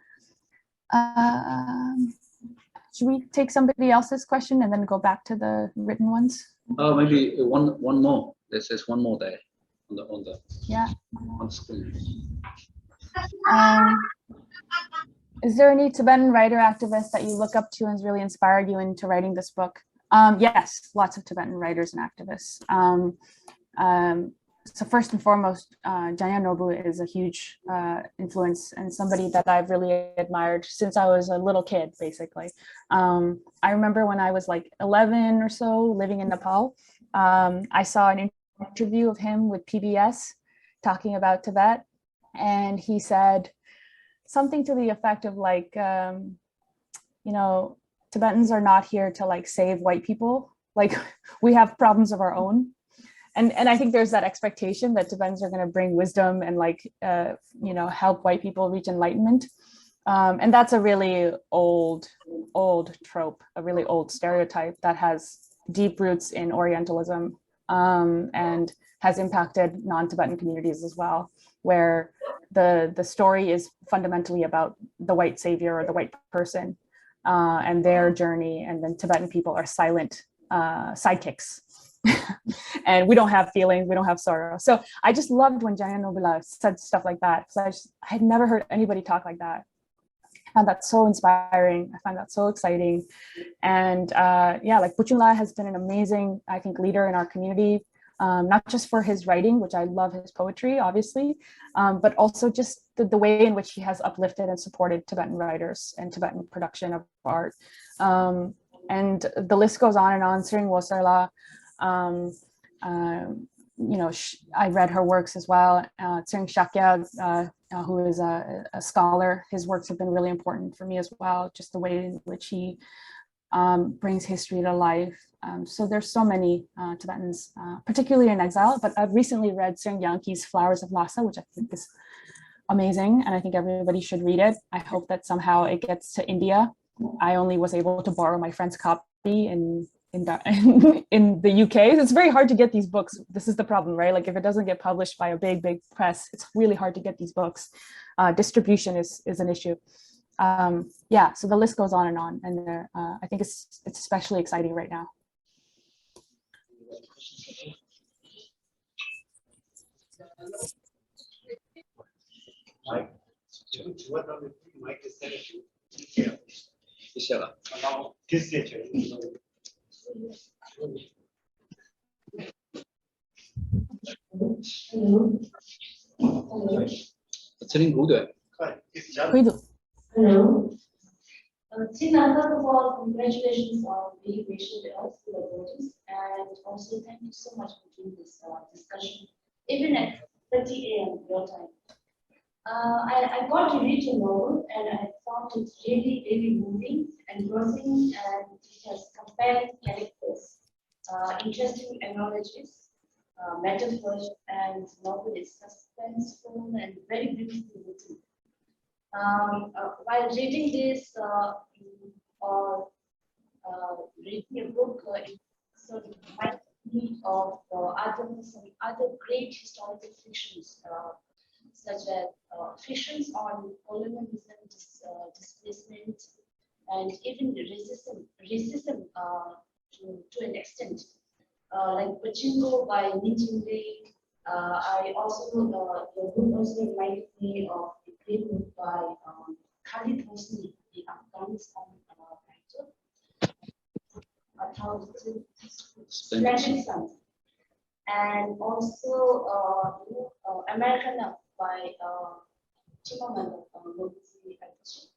Should we take somebody else's question and then go back to the written ones? Maybe one more. There says one more there on the yeah, on screen. Is there any Tibetan writer activist that you look up to and has really inspired you into writing this book? Yes, lots of Tibetan writers and activists. So first and foremost, Jaya Nobu is a huge influence and somebody that I've really admired since I was a little kid, basically. I remember when I was like 11 or so, living in Nepal, I saw an interview of him with PBS talking about Tibet, and he said something to the effect of like, you know, Tibetans are not here to like save white people. Like we have problems of our own. And I think there's that expectation that Tibetans are going to bring wisdom and like, you know, help white people reach enlightenment. And that's a really old trope, a really old stereotype that has deep roots in Orientalism and has impacted non-Tibetan communities as well, where the story is fundamentally about the white savior or the white person and their journey, and then Tibetan people are silent sidekicks. And we don't have feelings, we don't have sorrow. So I just loved when Jaya Nobila said stuff like that. So I had never heard anybody talk like that. I found that so inspiring. I find that so exciting. And yeah, like Puchunla has been an amazing, I think, leader in our community, not just for his writing, which I love his poetry, obviously, but also just the way in which he has uplifted and supported Tibetan writers and Tibetan production of art. And the list goes on and on. Tsering Yangzom Lama, you know, I read her works as well. Tsering Shakya, who is a scholar, his works have been really important for me as well, just the way in which he brings history to life. So there's so many Tibetans, particularly in exile, but I've recently read Tsering Yangki's Flowers of Lhasa, which I think is amazing, and I think everybody should read it. I hope that somehow it gets to India. I only was able to borrow my friend's copy in the UK. It's very hard to get these books. This is the problem, right? Like if it doesn't get published by a big press, it's really hard to get these books. Distribution is an issue. Yeah, so the list goes on, and I think it's especially exciting right now. Hello. Tina, first of all, congratulations on being patient with us, to the voters, and also thank you so much for doing this discussion, even at 30 a.m. your time. I got to read your novel, and I found it really moving, engrossing, and it has compelling characters, interesting analogies, metaphors, and novel is suspenseful and very beautifully written. While reading this or reading a book, it sort of reminds me of some other great historical fictions, such as fictions on colonialism, displacement, and even racism to an extent, like Pachinko by Ninjinde. I also, the book also reminded me of a great book by Khalid Hosni, the Afghanistan writer, Splendid Sons, and also American Love by Chimamanda Ngozi Adichie.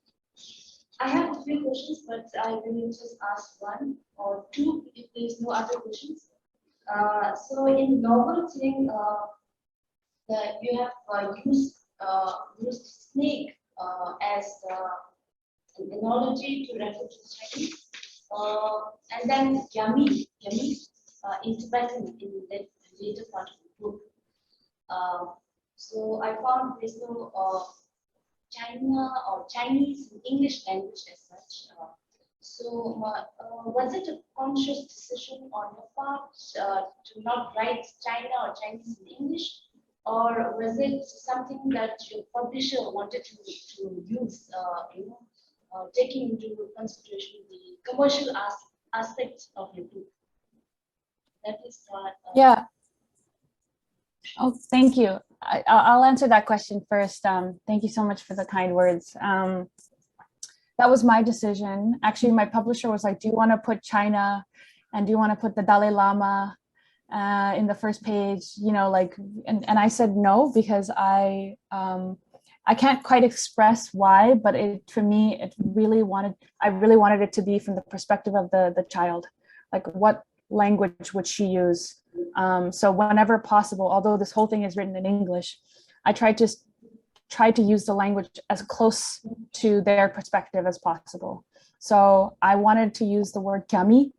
I have a few questions, but I will just ask one or two if there is no other questions. So in novel thing, that you have used snake as an analogy to refer to Chinese, and then yummy in Tibetan in the later part of the book. So I found there's no China or Chinese in English language as such. So was it a conscious decision on your part to not write China or Chinese in English, or was it something that your publisher wanted to use, taking into consideration the commercial aspect of your book? That is Yeah. Oh, thank you. I'll answer that question first. Thank you so much for the kind words. That was my decision. Actually, my publisher was like, do you want to put China and do you want to put the Dalai Lama in the first page? You know, like, and I said no, because I can't quite express why, but for me, I really wanted it to be from the perspective of the child. Like, what language would she use? So whenever possible, although this whole thing is written in English, I tried to use the language as close to their perspective as possible. So I wanted to use the word kyami,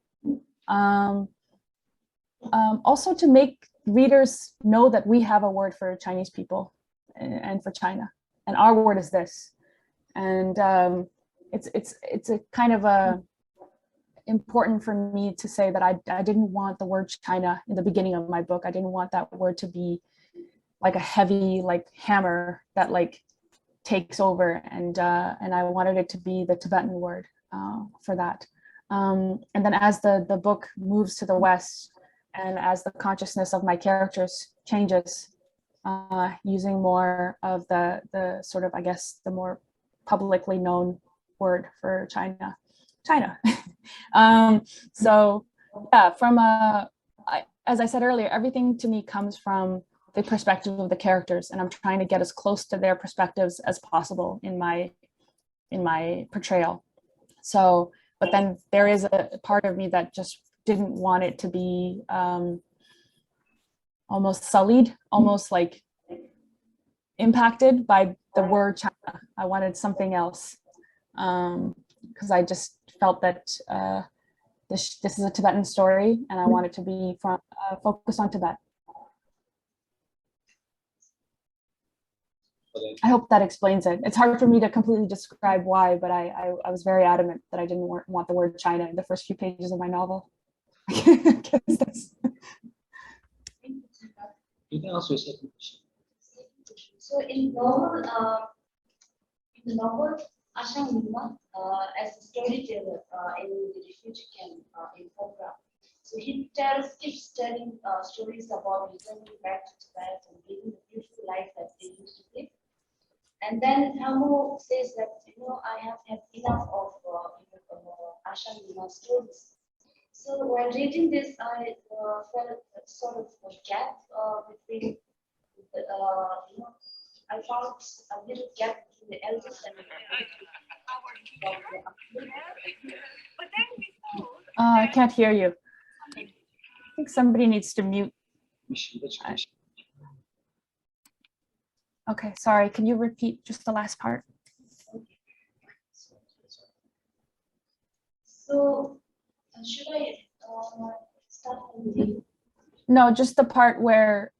also to make readers know that we have a word for Chinese people and for China, and our word is this. And it's a kind of a important for me to say that I didn't want the word China in the beginning of my book. I didn't want that word to be like a heavy like hammer that like takes over, and I wanted it to be the Tibetan word for that. And then as the book moves to the West, and as the consciousness of my characters changes, using more of the sort of, I guess, the more publicly known word for China. So yeah, as I said earlier, everything to me comes from the perspective of the characters, and I'm trying to get as close to their perspectives as possible in my portrayal. So, but then there is a part of me that just didn't want it to be almost sullied, almost like impacted by the word China. I wanted something else, because I just felt that this is a Tibetan story, and I want it to be focused on Tibet. I hope that explains it. It's hard for me to completely describe why, but I was very adamant that I didn't want the word China in the first few pages of my novel. You can ask your second question. So in the novel, Ashang Lima, as a storyteller in the refugee camp in Pokhara, so he keeps telling stories about returning back to Tibet and living the beautiful life that they used to live. And then Hamo says that, I have had enough of Ashang Lima stories. So while reading this, I felt sort of a gap between, I found a little gap between the eldest and the I can't hear you. I think somebody needs to mute. Okay, sorry, can you repeat just the last part? So should I start from the beginning? No, just the part where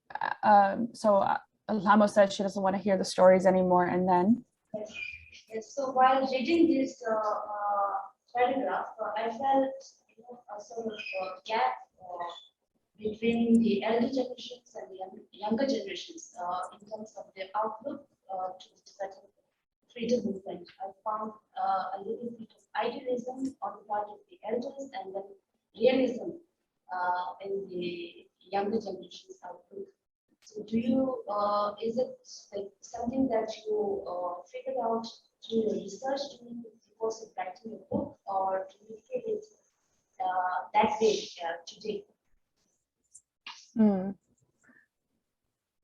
Lamo said she doesn't want to hear the stories anymore, and then? Yes. So while reading this paragraph, I felt a sort of gap between the elder generations and the younger generations in terms of their outlook to the Tibetan freedom movement. I found a little bit of idealism on the part of the elders, and then realism in the younger generation's outlook. So do you, is it like something that you figured out through your research during the course of writing your book, or do you feel it that way today?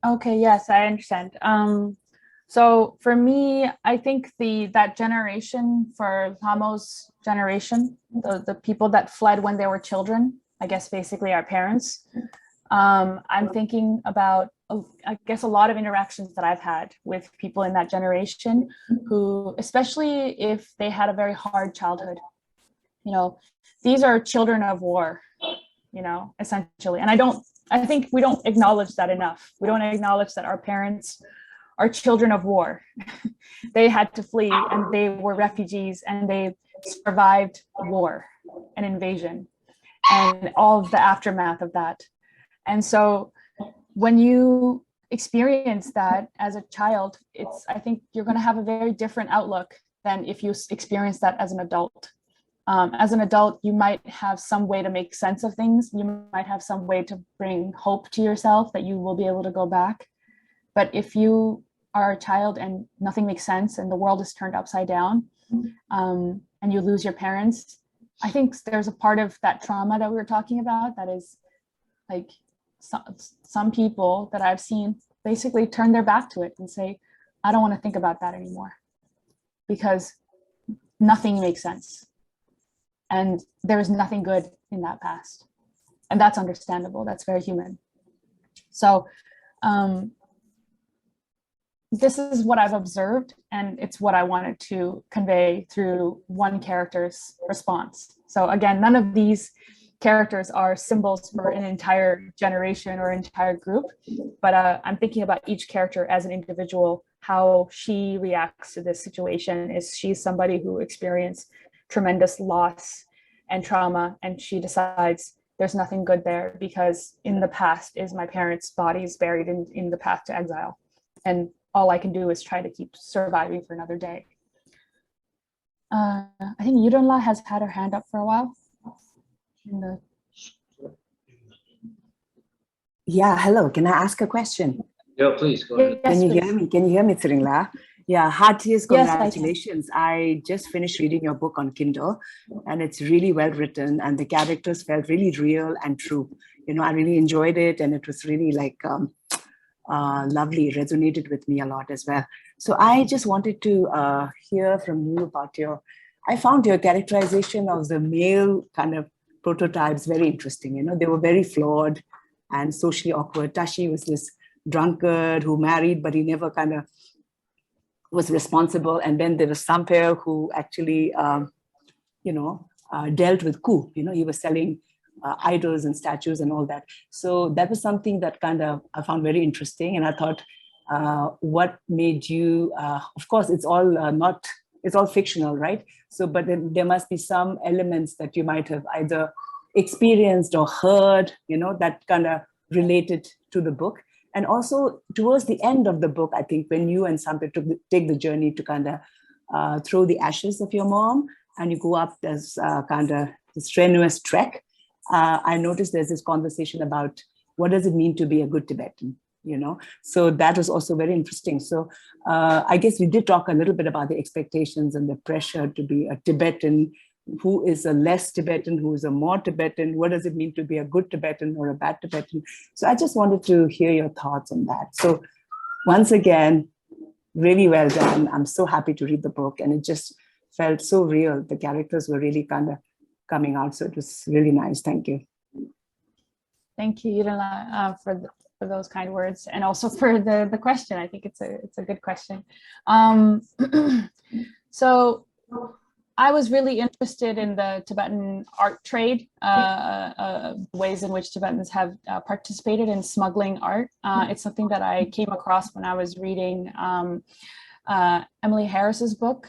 Okay, yes, I understand. So for me, I think that generation, for Lamo's generation, the people that fled when they were children, I guess basically our parents, I'm thinking about, I guess, a lot of interactions that I've had with people in that generation who, especially if they had a very hard childhood, these are children of war, essentially. And I think we don't acknowledge that enough. We don't acknowledge that our parents are children of war. They had to flee, and they were refugees, and they survived war and invasion and all of the aftermath of that. And so when you experience that as a child, I think you're going to have a very different outlook than if you experience that as an adult. As an adult, you might have some way to make sense of things. You might have some way to bring hope to yourself that you will be able to go back. But if you are a child and nothing makes sense and the world is turned upside down, and you lose your parents, I think there's a part of that trauma that we were talking about that is like some people that I've seen basically turn their back to it and say, I don't want to think about that anymore because nothing makes sense. And there is nothing good in that past. And that's understandable. That's very human. So this is what I've observed, and it's what I wanted to convey through one character's response. So again, none of these characters are symbols for an entire generation or entire group, but I'm thinking about each character as an individual, how she reacts to this situation. Is she somebody who experienced tremendous loss and trauma, and she decides there's nothing good there because in the past is my parents' bodies buried in the path to exile, and all I can do is try to keep surviving for another day. I think Yudonla has had her hand up for a while. Yeah, hello. Can I ask a question? Yeah, please go ahead. Can you hear me? Can you hear me, Tsering La? Yeah, heartiest congratulations. Yes, I just finished reading your book on Kindle, and it's really well written, and the characters felt really real and true. You know, I really enjoyed it, and it was really like lovely. It resonated with me a lot as well. So I just wanted to hear from you about I found your characterization of the male kind of prototypes very interesting. You know, they were very flawed and socially awkward. Tashi was this drunkard who married, but he never kind of was responsible. And then there was Samper who actually, dealt with coup. You know, he was selling idols and statues and all that. So that was something that kind of I found very interesting. And I thought, what made you, of course, it's all it's all fictional, right? So, but then there must be some elements that you might have either experienced or heard, you know, that kind of related to the book. And also towards the end of the book, I think when you and Samper take the journey to kind of throw the ashes of your mom and you go up this kind of strenuous trek, I noticed there's this conversation about what does it mean to be a good Tibetan, you know? So that was also very interesting. So I guess we did talk a little bit about the expectations and the pressure to be a Tibetan. Who is a less Tibetan, who is a more Tibetan? What does it mean to be a good Tibetan or a bad Tibetan? So I just wanted to hear your thoughts on that. So once again, really well done. I'm so happy to read the book, and it just felt so real. The characters were really kind of coming out. So it was really nice. Thank you. Thank you, Yudala, for those kind words, and also for the question. I think it's a good question. So I was really interested in the Tibetan art trade, ways in which Tibetans have participated in smuggling art. It's something that I came across when I was reading Emily Harris's book.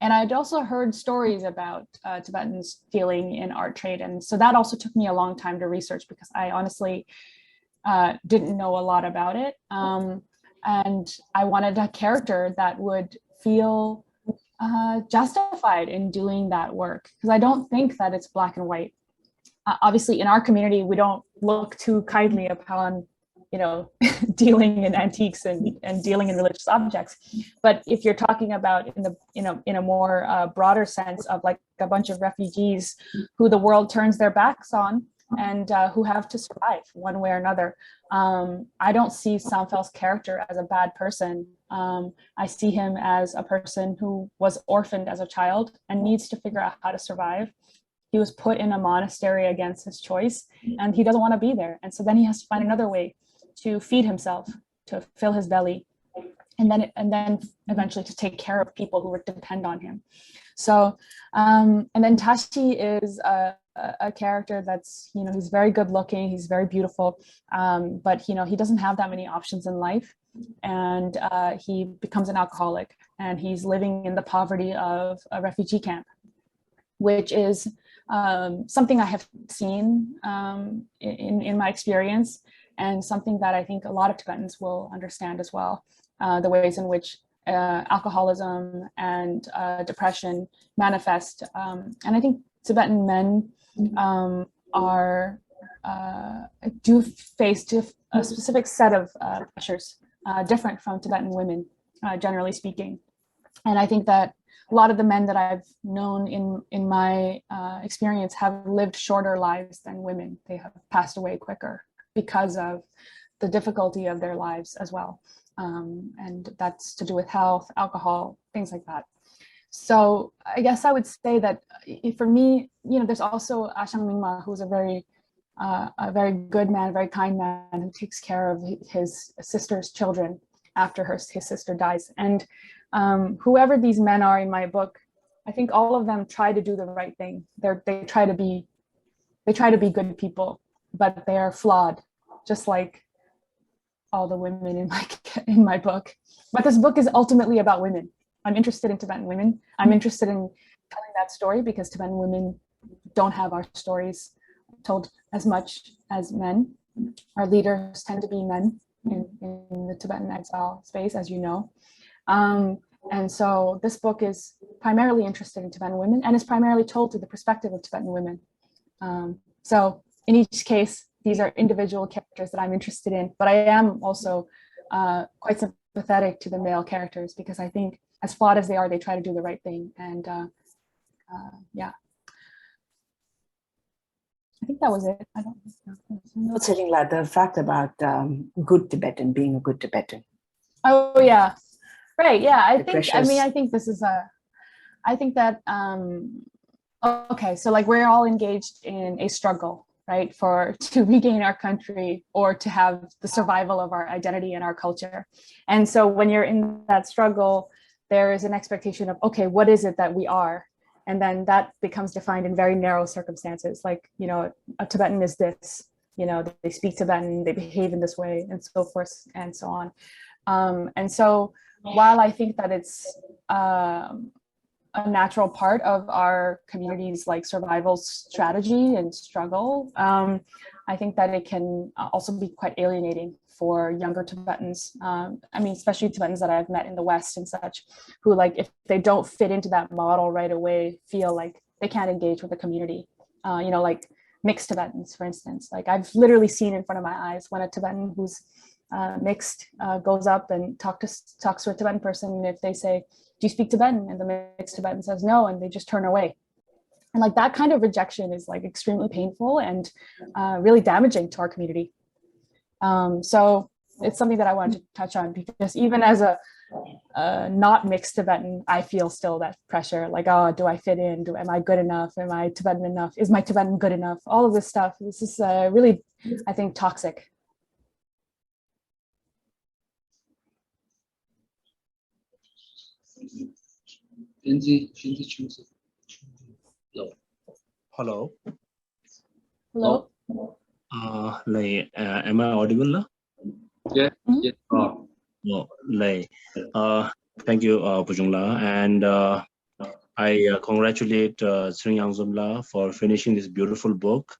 And I'd also heard stories about Tibetans dealing in art trade. And so that also took me a long time to research because I honestly didn't know a lot about it. And I wanted a character that would feel justified in doing that work, because I don't think that it's black and white. Obviously, in our community, we don't look too kindly upon, you know, dealing in antiques and dealing in religious objects. But if you're talking about in a more broader sense of like a bunch of refugees who the world turns their backs on and who have to survive one way or another, I don't see Samfel's character as a bad person. I see him as a person who was orphaned as a child and needs to figure out how to survive. He was put in a monastery against his choice, and he doesn't want to be there. And so then he has to find another way to feed himself, to fill his belly, and then eventually to take care of people who would depend on him. So, and then Tashi is a character that's, you know, he's very good looking, he's very beautiful, but, you know, he doesn't have that many options in life. And he becomes an alcoholic, and he's living in the poverty of a refugee camp, which is something I have seen in my experience, and something that I think a lot of Tibetans will understand as well, the ways in which alcoholism and depression manifest. And I think Tibetan men are do face a specific set of pressures different from Tibetan women, generally speaking. And I think that a lot of the men that I've known in my experience have lived shorter lives than women. They have passed away quicker because of the difficulty of their lives as well. And that's to do with health, alcohol, things like that. So I guess I would say that for me, there's also Ashang Mingma, who's a very good man, a very kind man who takes care of his sister's children after his sister dies. And whoever these men are in my book, I think all of them try to do the right thing. They try to be good people, but they are flawed, just like all the women in my book. But this book is ultimately about women. I'm interested in Tibetan women. I'm interested in telling that story because Tibetan women don't have our stories told as much as men. Our leaders tend to be men in the Tibetan exile space, as you know. And so this book is primarily interested in Tibetan women and is primarily told through the perspective of Tibetan women. So in each case, these are individual characters that I'm interested in, but I am also quite sympathetic to the male characters because I think as flawed as they are, they try to do the right thing. And yeah. I think that was it. I don't know. Tsering, the fact about good Tibetan, being a good Tibetan. Oh yeah, right. Yeah, I think this is I think that, okay, so like we're all engaged in a struggle, right, to regain our country or to have the survival of our identity and our culture. And so when you're in that struggle, there is an expectation of, okay, what is it that we are? And then that becomes defined in very narrow circumstances. Like, a Tibetan is this, they speak Tibetan, they behave in this way, and so forth and so on. And so while I think that it's a natural part of our community's like survival strategy and struggle, I think that it can also be quite alienating for younger Tibetans. Especially Tibetans that I've met in the West and such, who like, if they don't fit into that model right away, feel like they can't engage with the community. Like mixed Tibetans, for instance. Like I've literally seen in front of my eyes when a Tibetan who's mixed goes up and talks to a Tibetan person, and if they say, "Do you speak Tibetan?" and the mixed Tibetan says no, and they just turn away. And like that kind of rejection is like extremely painful and really damaging to our community. So it's something that I wanted to touch on because even as a not mixed Tibetan, I feel still that pressure, like, oh, do I fit in? Am I good enough? Am I Tibetan enough? Is my Tibetan good enough? All of this stuff. This is really, I think, toxic. Hello. Hello. Am I audible now? Yeah. Yeah. Thank you, Pujungla, and I congratulate Tsering Yangzom Lama for finishing this beautiful book.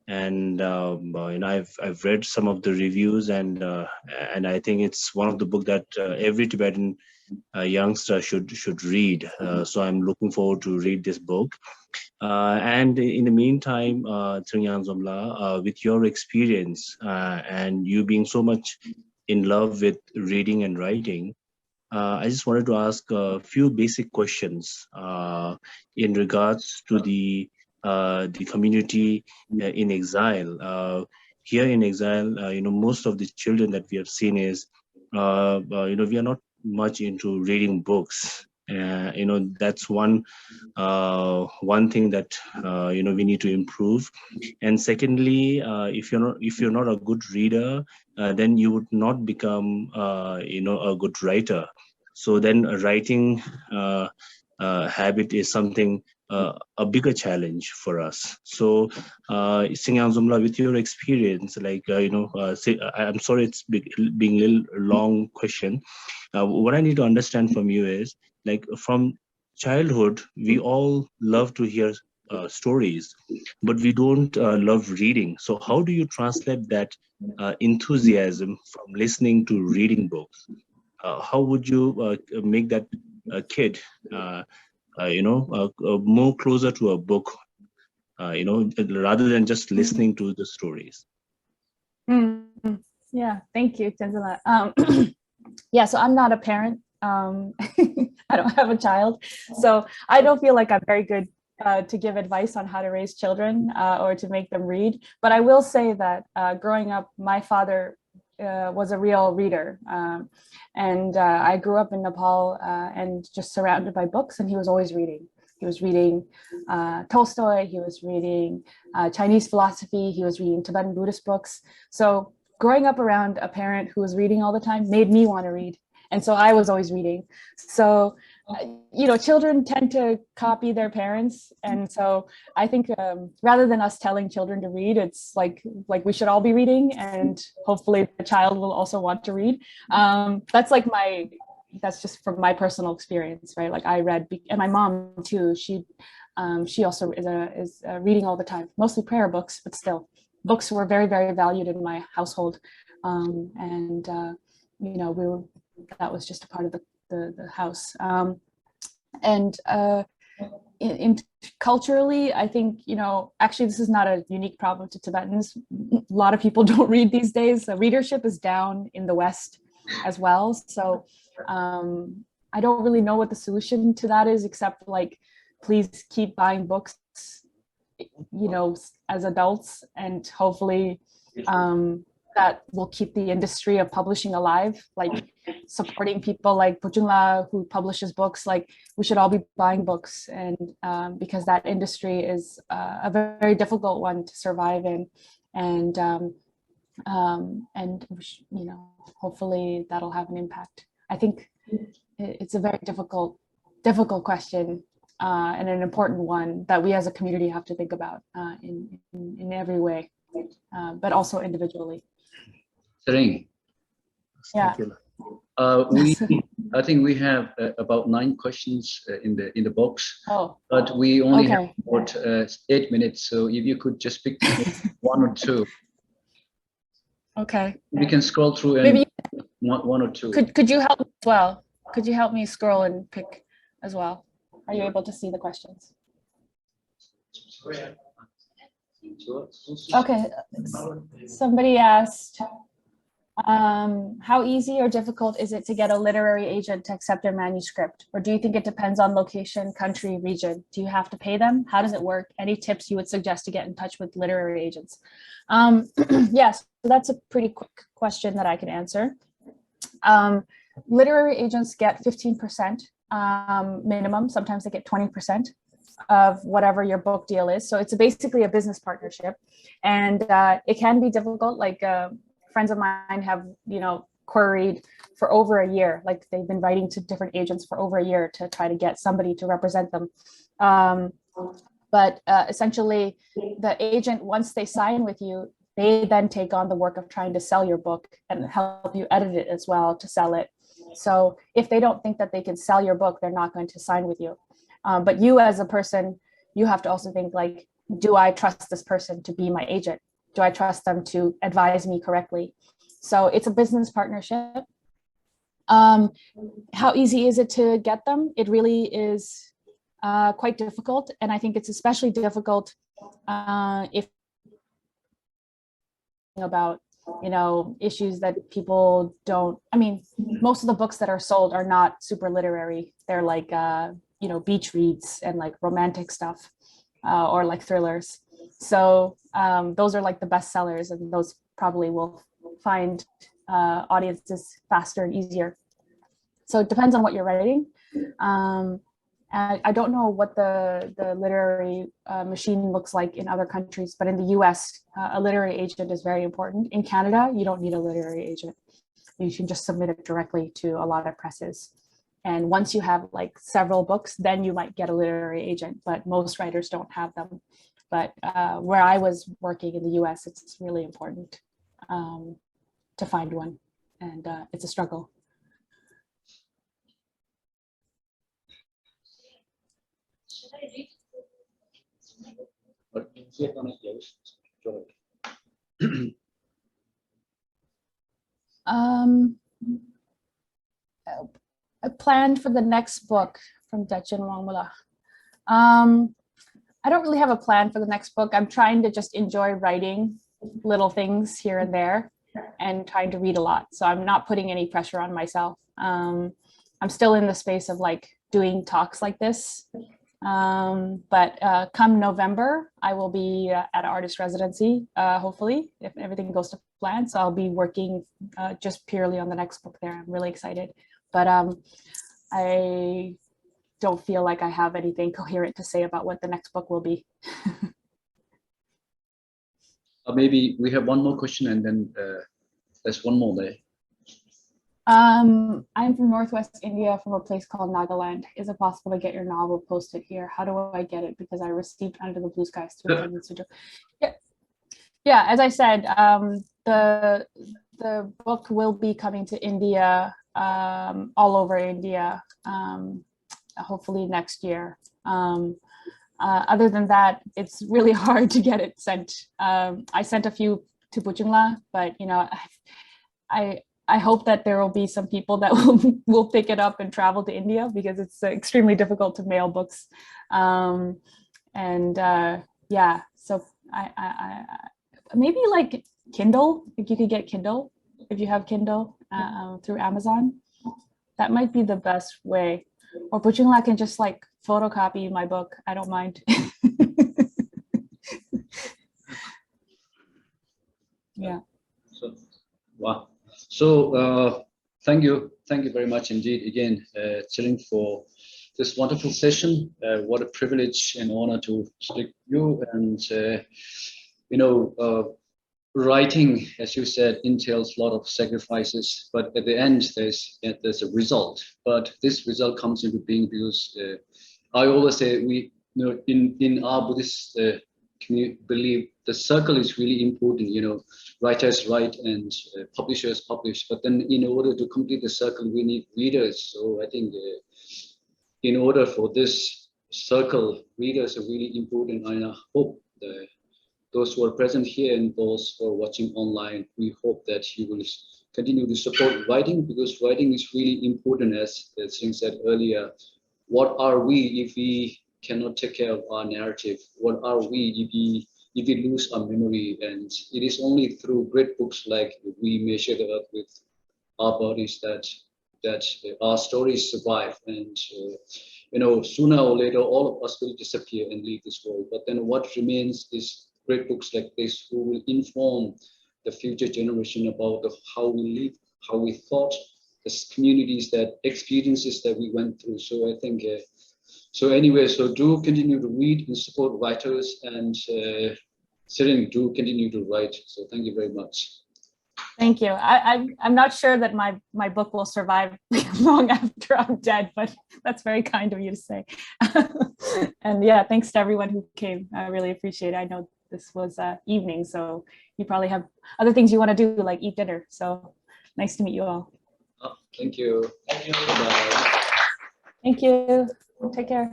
And I've read some of the reviews, and I think it's one of the books that every Tibetan youngster should read. So I'm looking forward to read this book. And in the meantime, Tsering Yangzom Lama, with your experience and you being so much in love with reading and writing, I just wanted to ask a few basic questions in regards to the community in exile. Here in exile, most of the children that we have seen is, we are not much into reading books. That's one thing that we need to improve. And secondly, if you're not a good reader, then you would not become a good writer. So then a writing habit is something a bigger challenge for us. So Tsering Yangzom Lama, with your experience, like I'm sorry it's being a little long question. What I need to understand from you is, like, from childhood we all love to hear stories, but we don't love reading. So how do you translate that enthusiasm from listening to reading books? How would you make that kid more closer to a book rather than just listening to the stories. Mm-hmm. Yeah, thank you, Tenzila. Yeah, so I'm not a parent. I don't have a child, so I don't feel like I'm very good to give advice on how to raise children or to make them read. But I will say that growing up, my father was a real reader. And I grew up in Nepal and just surrounded by books, and he was always reading. He was reading Tolstoy, he was reading Chinese philosophy, he was reading Tibetan Buddhist books. So growing up around a parent who was reading all the time made me want to read. And so I was always reading. So, children tend to copy their parents. And so I think rather than us telling children to read, it's like we should all be reading, and hopefully the child will also want to read. That's just from my personal experience, right? Like I read, and my mom too, she also is reading all the time, mostly prayer books, but still books were very, very valued in my household. That was just a part of the house. Culturally, I think, actually this is not a unique problem to Tibetans. A lot of people don't read these days. So readership is down in the West as well. So I don't really know what the solution to that is, except like, please keep buying books, as adults, and hopefully that will keep the industry of publishing alive, like supporting people like Bujungla who publishes books. Like we should all be buying books, and because that industry is a very difficult one to survive in, and hopefully that'll have an impact. I think it's a very difficult question and an important one that we as a community have to think about in every way, but also individually. Tsering. Yeah. I think we have about 9 questions in the box. Oh. But we only have about 8 minutes, so if you could just pick 1 or 2. Okay. We can scroll through and maybe 1 or 2. Could you help as well? Could you help me scroll and pick as well? Are you able to see the questions? Okay. Somebody asked, how easy or difficult is it to get a literary agent to accept your manuscript? Or do you think it depends on location, country, region? Do you have to pay them? How does it work? Any tips you would suggest to get in touch with literary agents? Yes, so that's a pretty quick question that I can answer. Literary agents get 15% minimum. Sometimes they get 20% of whatever your book deal is. So it's basically a business partnership, and it can be difficult. Like friends of mine have, queried for over a year. Like they've been writing to different agents for over a year to try to get somebody to represent them. But essentially, the agent, once they sign with you, they then take on the work of trying to sell your book and help you edit it as well to sell it. So if they don't think that they can sell your book, they're not going to sign with you. But you as a person, you have to also think like, do I trust this person to be my agent? Do I trust them to advise me correctly? So it's a business partnership. How easy is it to get them? It really is quite difficult. And I think it's especially difficult if about issues that people don't. I mean, most of the books that are sold are not super literary. They're like beach reads and like romantic stuff or like thrillers. So those are like the best sellers, and those probably will find audiences faster and easier. So it depends on what you're writing. I don't know what the literary machine looks like in other countries, but in the US, a literary agent is very important. In Canada, you don't need a literary agent. You can just submit it directly to a lot of presses. And once you have like several books, then you might get a literary agent, but most writers don't have them. But where I was working in the US, it's really important to find one, and it's a struggle. I planned for the next book from Dachin Wangmula. I don't really have a plan for the next book. I'm trying to just enjoy writing little things here and there and trying to read a lot. So I'm not putting any pressure on myself. I'm still in the space of like doing talks like this. But come November, I will be at artist residency, hopefully, if everything goes to plan. So I'll be working just purely on the next book there. I'm really excited. But I don't feel like I have anything coherent to say about what the next book will be. Maybe we have one more question and then there's one more there. I'm from Northwest India, from a place called Nagaland. Is it possible to get your novel posted here? How do I get it? Because I received Under the Blue Skies 3 minutes ago. Yeah, as I said, the book will be coming to India, all over India, hopefully next year. Other than that, it's really hard to get it sent. I sent a few to Bujungla, but you know, I hope that there will be some people that will pick it up and travel to India, because it's extremely difficult to mail books. Yeah, so I maybe like Kindle, if you could get Kindle, if you have Kindle through Amazon, that might be the best way. Or Bujungla can just like photocopy my book. I don't mind. Yeah. So, wow. So thank you very much indeed again, Tsering, for this wonderful session. What a privilege and honor to speak to you. And you know, writing, as you said, entails a lot of sacrifices, but at the end there's a result. But this result comes into being because I always say, we, you know, in our Buddhist community believe the circle is really important. You know, writers write and publishers publish, but then in order to complete the circle, we need readers. So I think in order for this circle, readers are really important. And I hope that those who are present here and those who are watching online, we hope that you will continue to support writing, because writing is really important. As Tsering said earlier, what are we if we cannot take care of our narrative? What are we if we lose our memory? And it is only through great books like We Measure the Earth with Our Bodies that our stories survive. And you know, sooner or later, all of us will disappear and leave this world. But then what remains is great books like this, who will inform the future generation about how we live, how we thought, the communities, that experiences that we went through. So I think, so anyway, so do continue to read and support writers, and Tsering, do continue to write. So thank you very much. Thank you. I'm not sure that my book will survive long after I'm dead, but that's very kind of you to say. And yeah, thanks to everyone who came. I really appreciate it. I know this was evening, so you probably have other things you want to do, like eat dinner. So nice to meet you all. Oh, thank you. Thank you. Bye. Thank you. Take care.